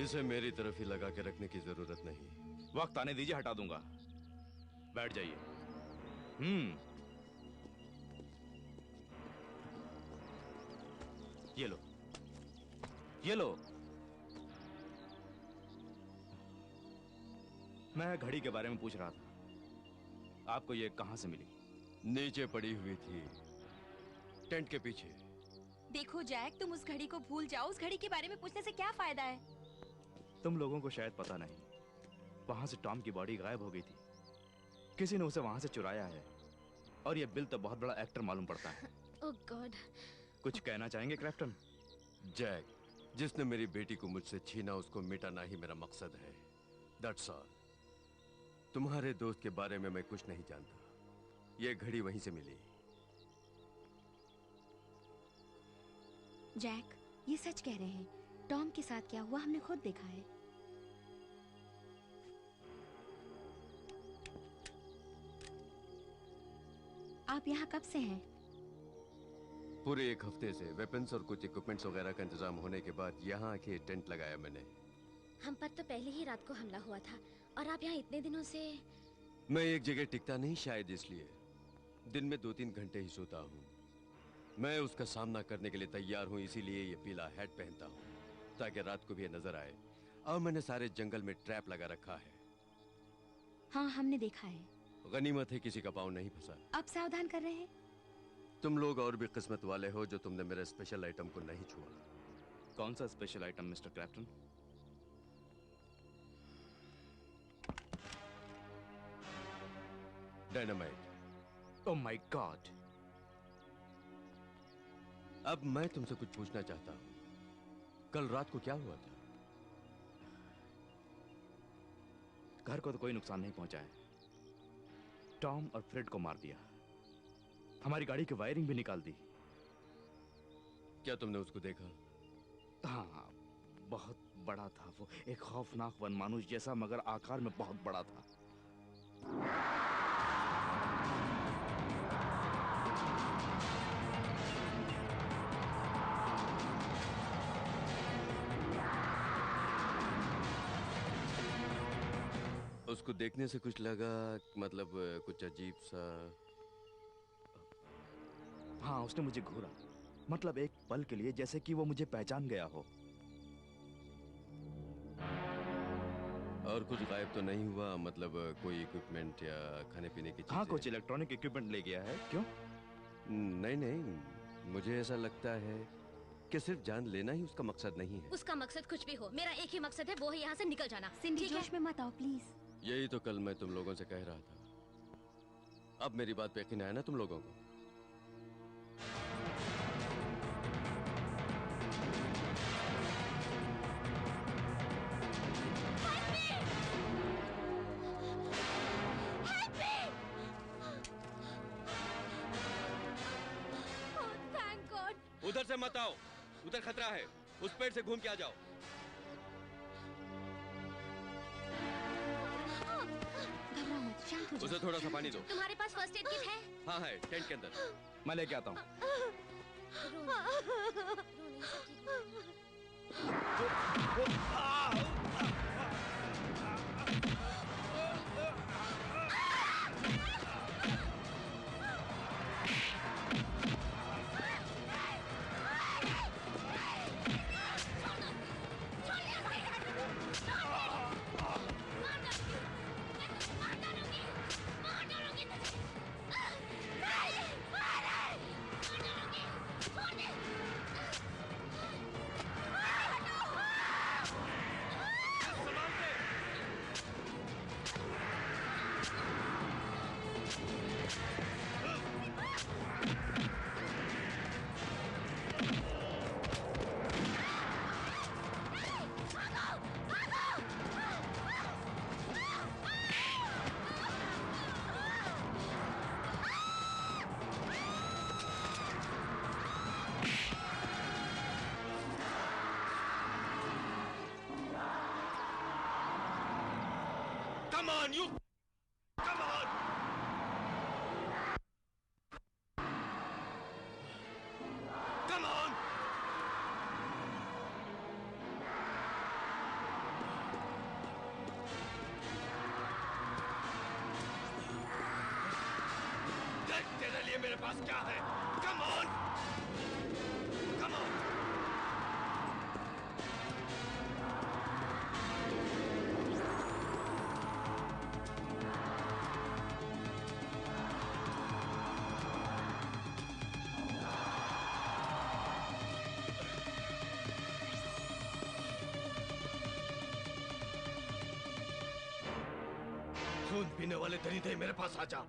इसे मेरी तरफ ही लगा के रखने की जरूरत नहीं। वक्त आने दीजिए, हटा दूंगा। बैठ जाइए। ये लो, ये लो। मैं घड़ी के बारे में पूछ रहा था, आपको ये कहां से मिली? नीचे पड़ी हुई थी, टेंट के पीछे। देखो जैक, तुम उस घड़ी को भूल जाओ। उस घड़ी के बारे में पूछने से क्या फायदा है? तुम लोगों को शायद पता नहीं, वहां से टॉम की बॉडी गायब हो गई थी। किसी ने उसे वहां से चुराया है, और ये बिल तो बहुत बड़ा एक्टर मालूम पड़ता है। ओह गॉड। कुछ कहना चाहेंगे कैप्टन? जैक, जिसने मेरी बेटी को मुझसे छीना उसको मिटाना ही मेरा मकसद है। That's all। तुम्हारे दोस्त के बारे में मैं कुछ नहीं जानता। ये घड़ी वहीं से मिली। जैक, ये सच कह रहे हैं। टॉम के साथ क्या हुआ हमने खुद देखा है। आप यहाँ कब से हैं? पूरे एक हफ्ते से वेपन्स और कुछ इक्विपमेंट्स वगैरह का इंतजाम होने के बाद यहाँ आके टेंट लगाया मैंने। हम पर तो पहले ही रात को हमला हुआ था और आप यहाँ इतने दिनों से। मैं एक जगह टिकता नहीं, शायद इसलिए दिन में 2-3 घंटे ही सोता हूँ। मैं उसका सामना करने के लिए तैयार हूँ, इसीलिए ये पीला हैट पहनता हूँ ताकि रात को भी नजर आए। और मैंने सारे जंगल में ट्रैप लगा रखा है। हाँ, हमने देखा है। गनीमत है किसी का पाँव नहीं फंसा। आप सावधान कर रहे हैं। तुम लोग और भी किस्मत वाले हो जो तुमने मेरे स्पेशल आइटम को नहीं छुआ। कौन सा special item mister Clapton? Dynamite. Oh my God. अब मैं तुमसे कुछ पूछना चाहता हूँ, कल रात को क्या हुआ था? घर को तो कोई नुकसान नहीं पहुंचा है। टॉम और फ्रेड को मार दिया, हमारी गाड़ी की वायरिंग भी निकाल दी। क्या तुमने उसको देखा? हाँ, बहुत बड़ा था वो, एक खौफनाक वनमानुष जैसा, मगर आकार में बहुत बड़ा था। उसको देखने से कुछ लगा, मतलब कुछ अजीब सा? हाँ, उसने मुझे घूरा, मतलब एक पल के लिए जैसे कि वो मुझे पहचान गया हो। और कुछ गायब तो नहीं हुआ, मतलब कोई इक्विपमेंट या खाने पीने की चीजें? हाँ, कुछ इलेक्ट्रॉनिक इक्विपमेंट ले गया है। क्यों? नहीं नहीं, मुझे ऐसा लगता है कि सिर्फ जान लेना ही उसका मकसद नहीं है। उसका मकसद कुछ भी हो, मेरा एक ही मकसद है, वो है यहाँ से निकल जाना। सिंडी, जोश में मत आओ प्लीज। यही तो कल मैं तुम लोगों से कह रहा था। अब मेरी बात पे यकीन आया ना तुम लोगों को? उधर से मत आओ, उधर खतरा है। उस पेड़ से घूम के आ जाओ। घबराओ मत, शांत हो जाओ। उसे थोड़ा सा पानी दो। तुम्हारे पास फर्स्ट एड किट है? हाँ है, टेंट के अंदर। मैं लेके आता हूँ। Come on, you! Come on! Come on! देख तेरे लिए मेरे पास क्या है? Come on! Come on! खून पीने वाले दरिंदे मेरे पास आ जा।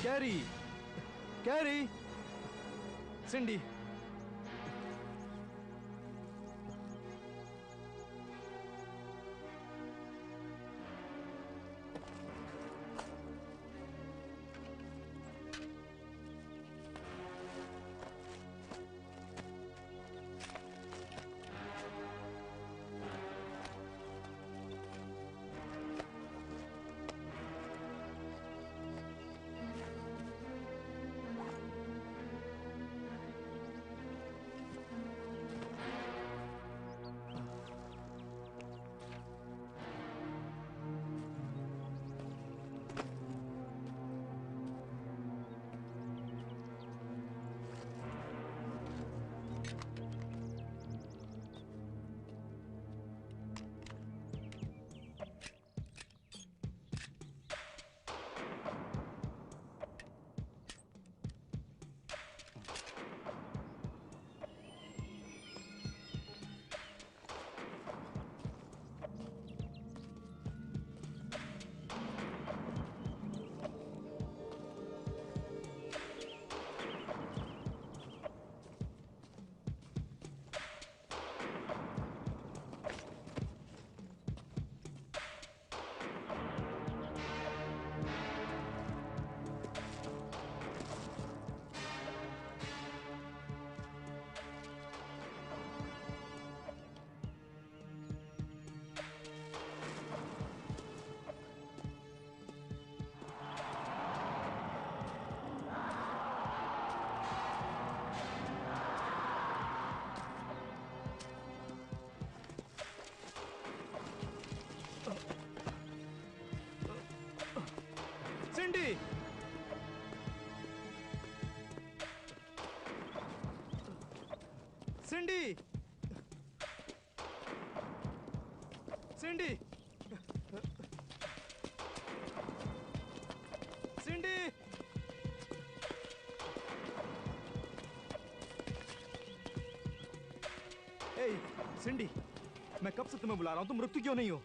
Carry, carry, सिंडी। सिंडी, सिंडी, सिंडी, सिंडी। ए, सिंडी, मैं कब से तुम्हें बुला रहा हूं, तुम रुकती क्यों नहीं हो?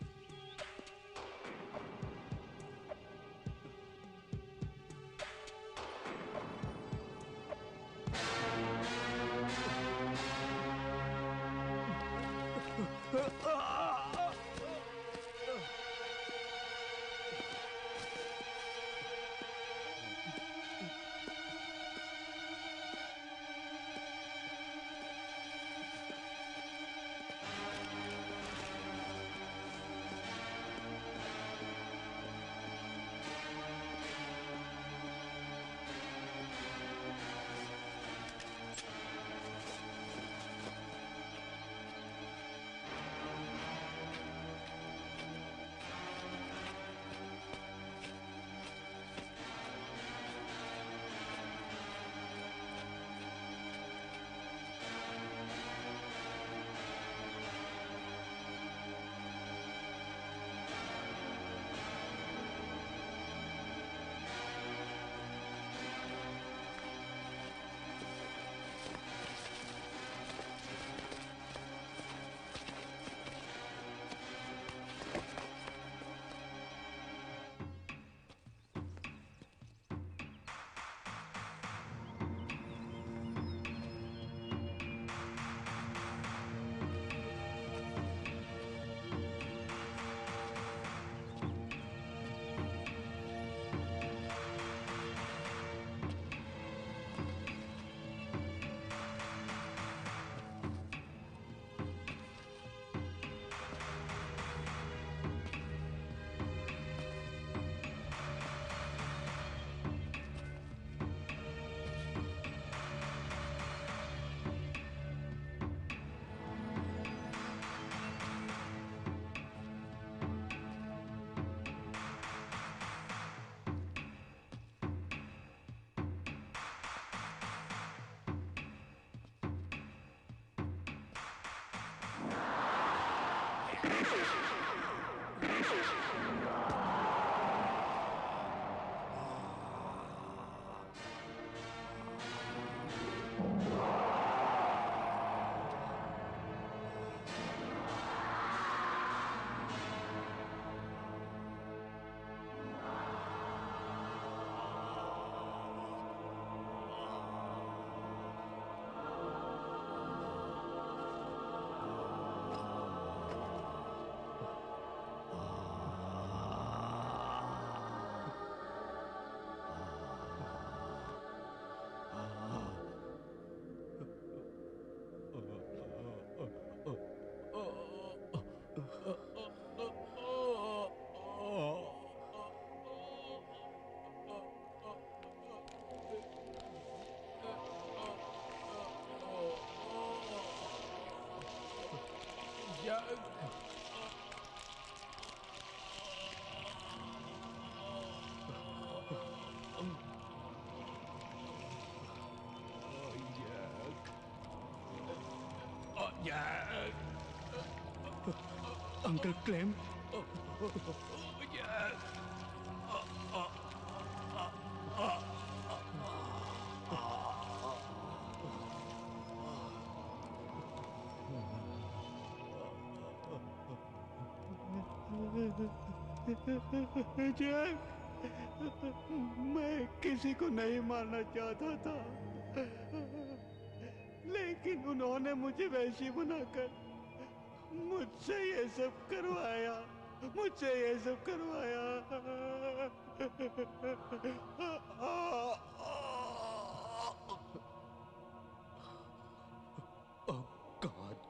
Uncle claim. जैक, मैं किसी को नहीं मारना चाहता था, लेकिन उन्होंने मुझे वैसी बनाकर मुझसे ये सब करवाया, मुझसे ये सब करवाया। Oh God.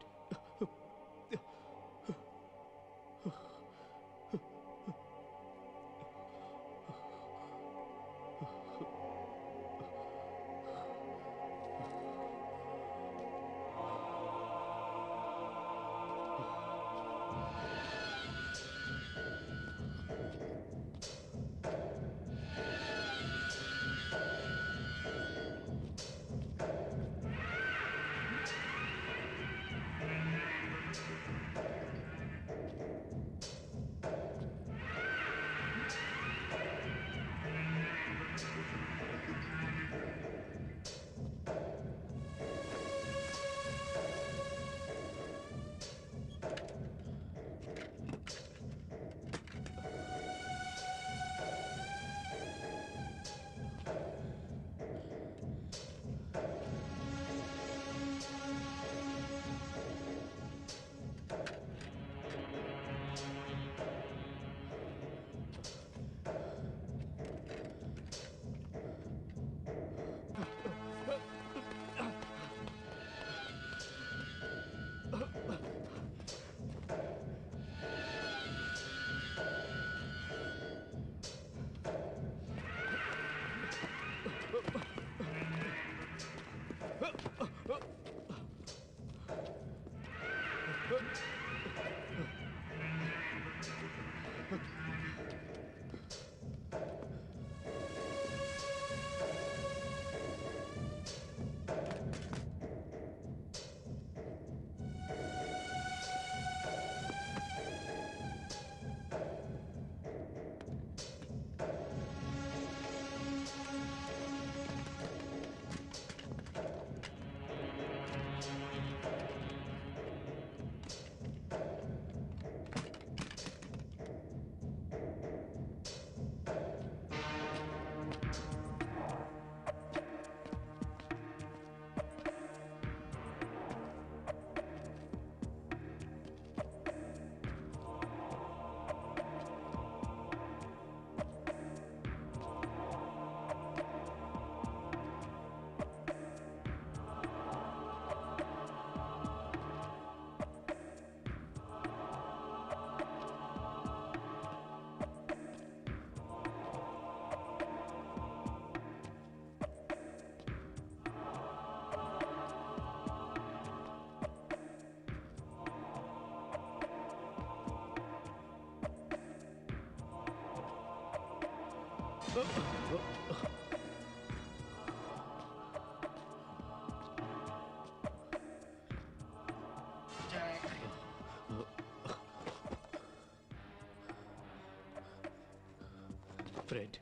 फ्रेड,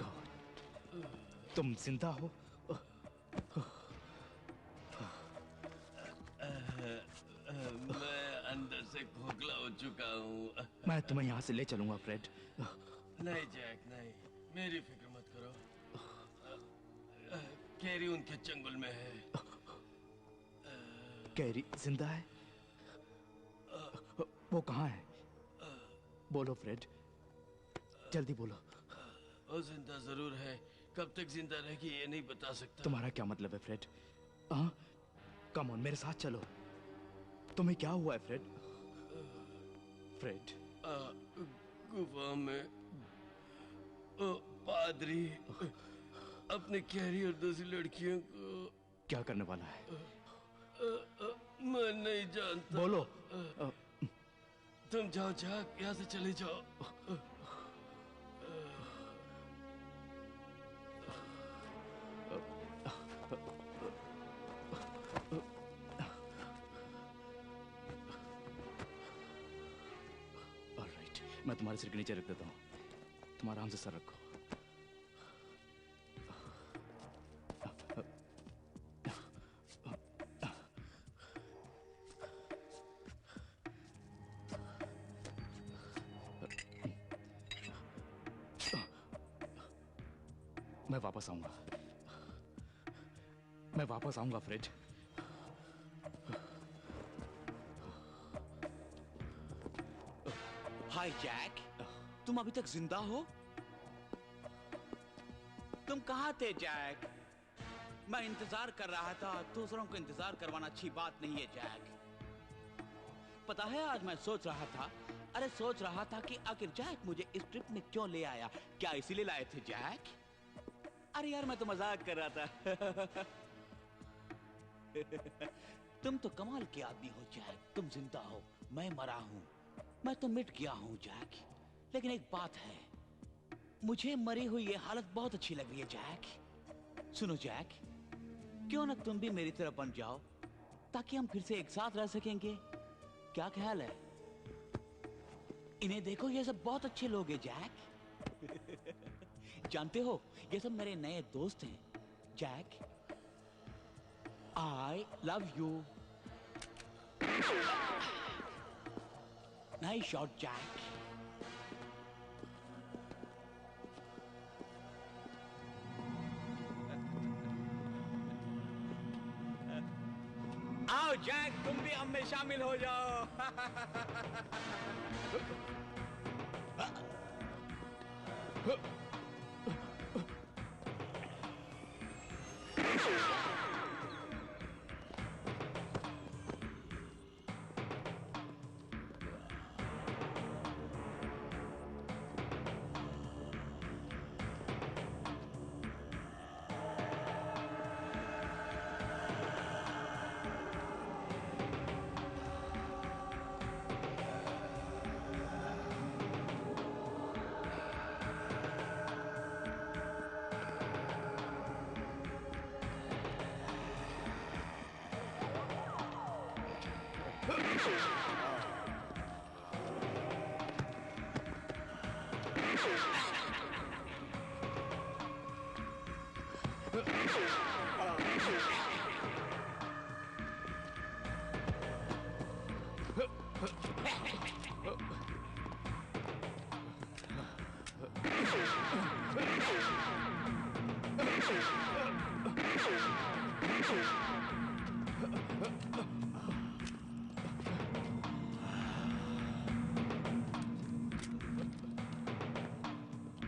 गॉड, तुम जिंदा हो? मैं अंदर से खोखला हो चुका हूँ। मैं तुम्हें यहाँ से ले चलूंगा फ्रेड। नहीं जैक, नहीं, मेरी फिक्र मत करो। कैरी उनके चंगुल में है। कैरी जिंदा है? वो कहाँ है? बोलो फ्रेड, जल्दी बोलो। वो जिंदा जरूर है, कब तक जिंदा रहेगी ये नहीं बता सकता। तुम्हारा क्या मतलब है फ्रेड? हाँ, कम ऑन, मेरे साथ चलो। तुम्हें क्या हुआ है फ्रेड? फ्रेड, गुफा में पादरी अपने कैरी और दूसरी लड़कियों को क्या करने वाला है? मैं नहीं जानता। बोलो। तुम जाओ जैक, यहाँ से चले जाओ। ऑलराइट, मैं तुम्हारे सिर के नीचे रख देता हूँ। तुम आराम से सर रखो। मैं वापस आऊंगा। मैं वापस आऊंगा फ्रेड। हाय जैक, तुम अभी तक जिंदा हो? तुम कहाँ थे जैक? मैं इंतजार कर रहा था। दूसरों को इंतजार करवाना अच्छी बात नहीं है जैक। पता है आज मैं सोच रहा था कि आखिर जैक मुझे इस ट्रिप में क्यों ले आया। क्या इसीलिए लाए थे जैक? अरे यार मैं तो मजाक कर रहा था। तुम तो कमाल के आदमी हो जैक। तुम जिंदा हो, मैं मरा हूं। मैं तो मिट गया हूं जैक। लेकिन एक बात है, मुझे मरी हुई ये हालत बहुत अच्छी लग रही है जैक। सुनो जैक, क्यों ना तुम भी मेरी तरह बन जाओ, ताकि हम फिर से एक साथ रह सकेंगे। क्या ख्याल है? इन्हें देखो, ये सब बहुत अच्छे लोग हैं जैक। जानते हो, ये सब मेरे नए दोस्त हैं Jack. I love you. Nice shot Jack. आओ जैक, तुम भी हम में शामिल हो जाओ।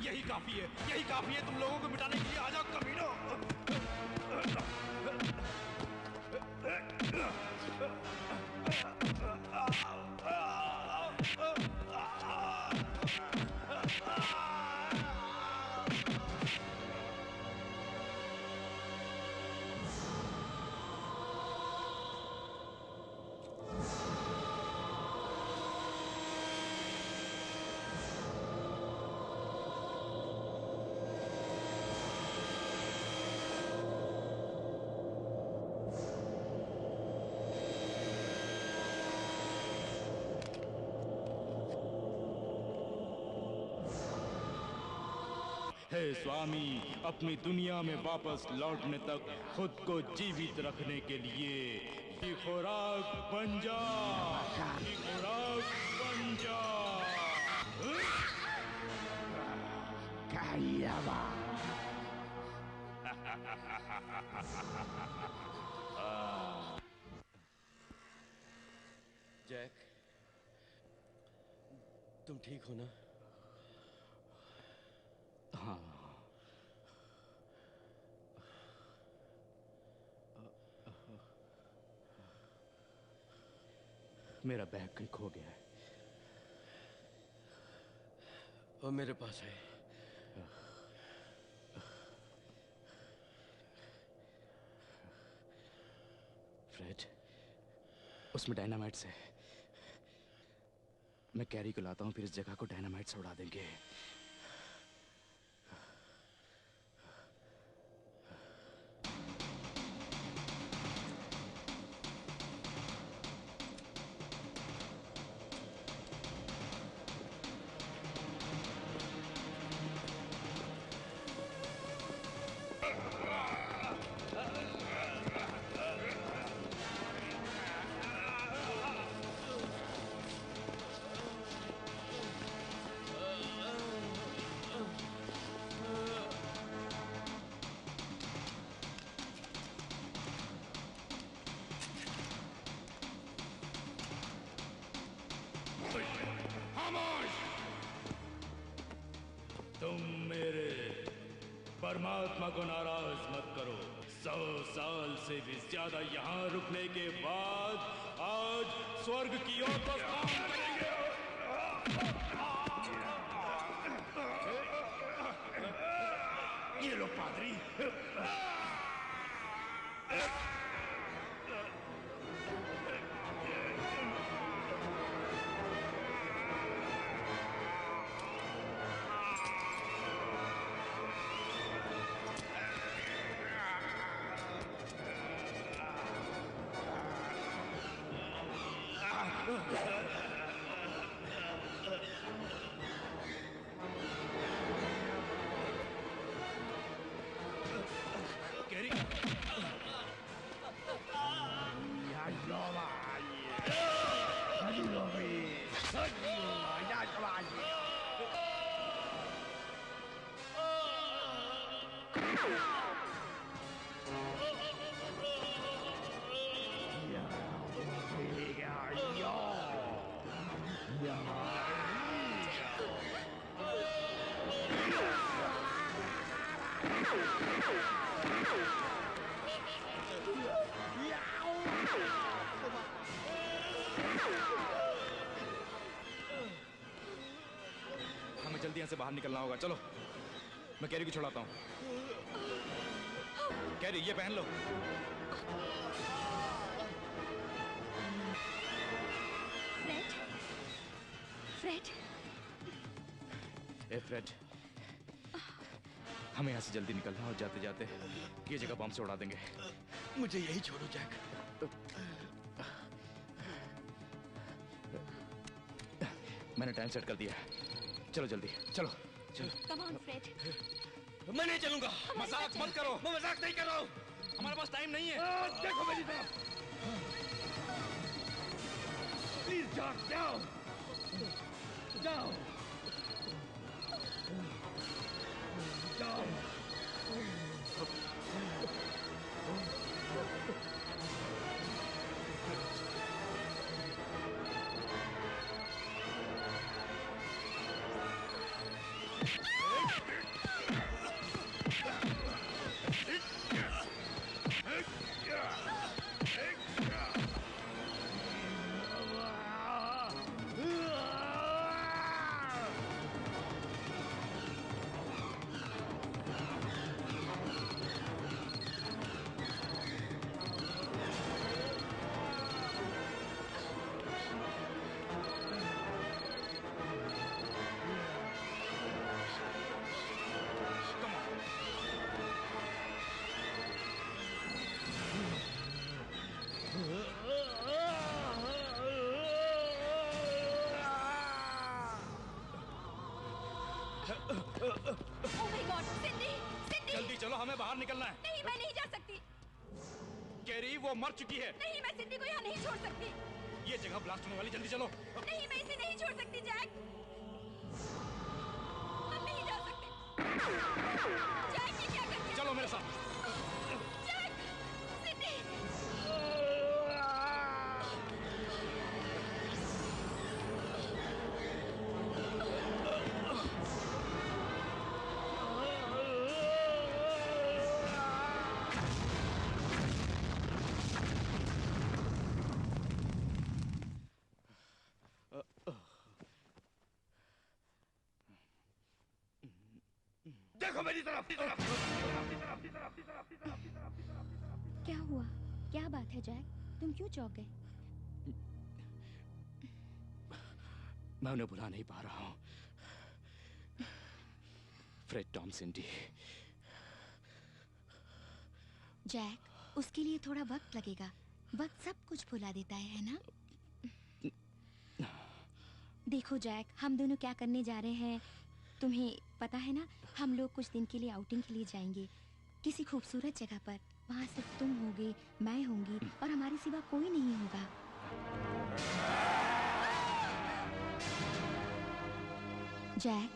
यही काफी है तुम लोगों को मिटाने के लिए। आ जाओ कमीनों। हे स्वामी, अपनी दुनिया में वापस लौटने तक खुद को जीवित रखने के लिए ये खुराक बन जा। ये खुराक बन जा। जैक, तुम ठीक हो ना? हाँ। मेरा बैग कहीं खो गया है। वो मेरे पास है। फ्रेड, उसमें डायनामाइट से। मैं कैरी को लाता हूँ, फिर इस जगह को डायनामाइट से उड़ा देंगे। तुम मेरे परमात्मा को नाराज मत करो। 100 साल से भी ज्यादा यहाँ रुकने के बाद आज स्वर्ग की ओर प्रस्थान करेंगे। ये लो पादरी। हमें जल्दी यहाँ से बाहर निकलना होगा। चलो, मैं कैरी को छुड़ाता हूँ। कैरी, ये पहन लो। फ्रेड, ए फ्रेड, हमें यहाँ से जल्दी निकलना और जाते जाते ये जगह बम से उड़ा देंगे। मुझे यही छोड़ो जैक। मैंने टाइम सेट कर दिया। चलो जल्दी, चलो चलो। Come on Fred. मैं नहीं चलूंगा। मजाक मत करो। मैं मजाक नहीं कर रहा हूँ। हमारे पास टाइम नहीं है। देखो मेरी तरफ। प्लीज जैक, जाओ जाओ जाओ। Oh my God, सिंडी, सिंडी। जल्दी चलो, हमें बाहर निकलना है। नहीं, मैं नहीं जा सकती। कैरी, वो मर चुकी है। नहीं, मैं सिंडी को यहाँ नहीं छोड़ सकती। ये जगह ब्लास्ट होने वाली, जल्दी चलो। नहीं, मैं इसे नहीं छोड़ सकती जैक। हम नहीं जा सकते। जैक, ये क्या कर रही है? चलो मेरे साथ। जैक, सिंडी। देखो मेरी तरफ। क्या हुआ? क्या बात है जैक? तुम क्यों चौंक गए? मैं उन्हें भुला नहीं पा रहा हूँ। Fred टॉमसिन D. जैक, उसके लिए थोड़ा वक्त लगेगा। वक्त सब कुछ भुला देता है ना? देखो जैक, हम दोनों क्या करने जा रहे हैं तुम्हें पता है ना? हम लोग कुछ दिन के लिए आउटिंग के लिए जाएंगे किसी खूबसूरत जगह पर। वहाँ सिर्फ तुम होगे, मैं होंगी और हमारे सिवा कोई नहीं होगा। जैक।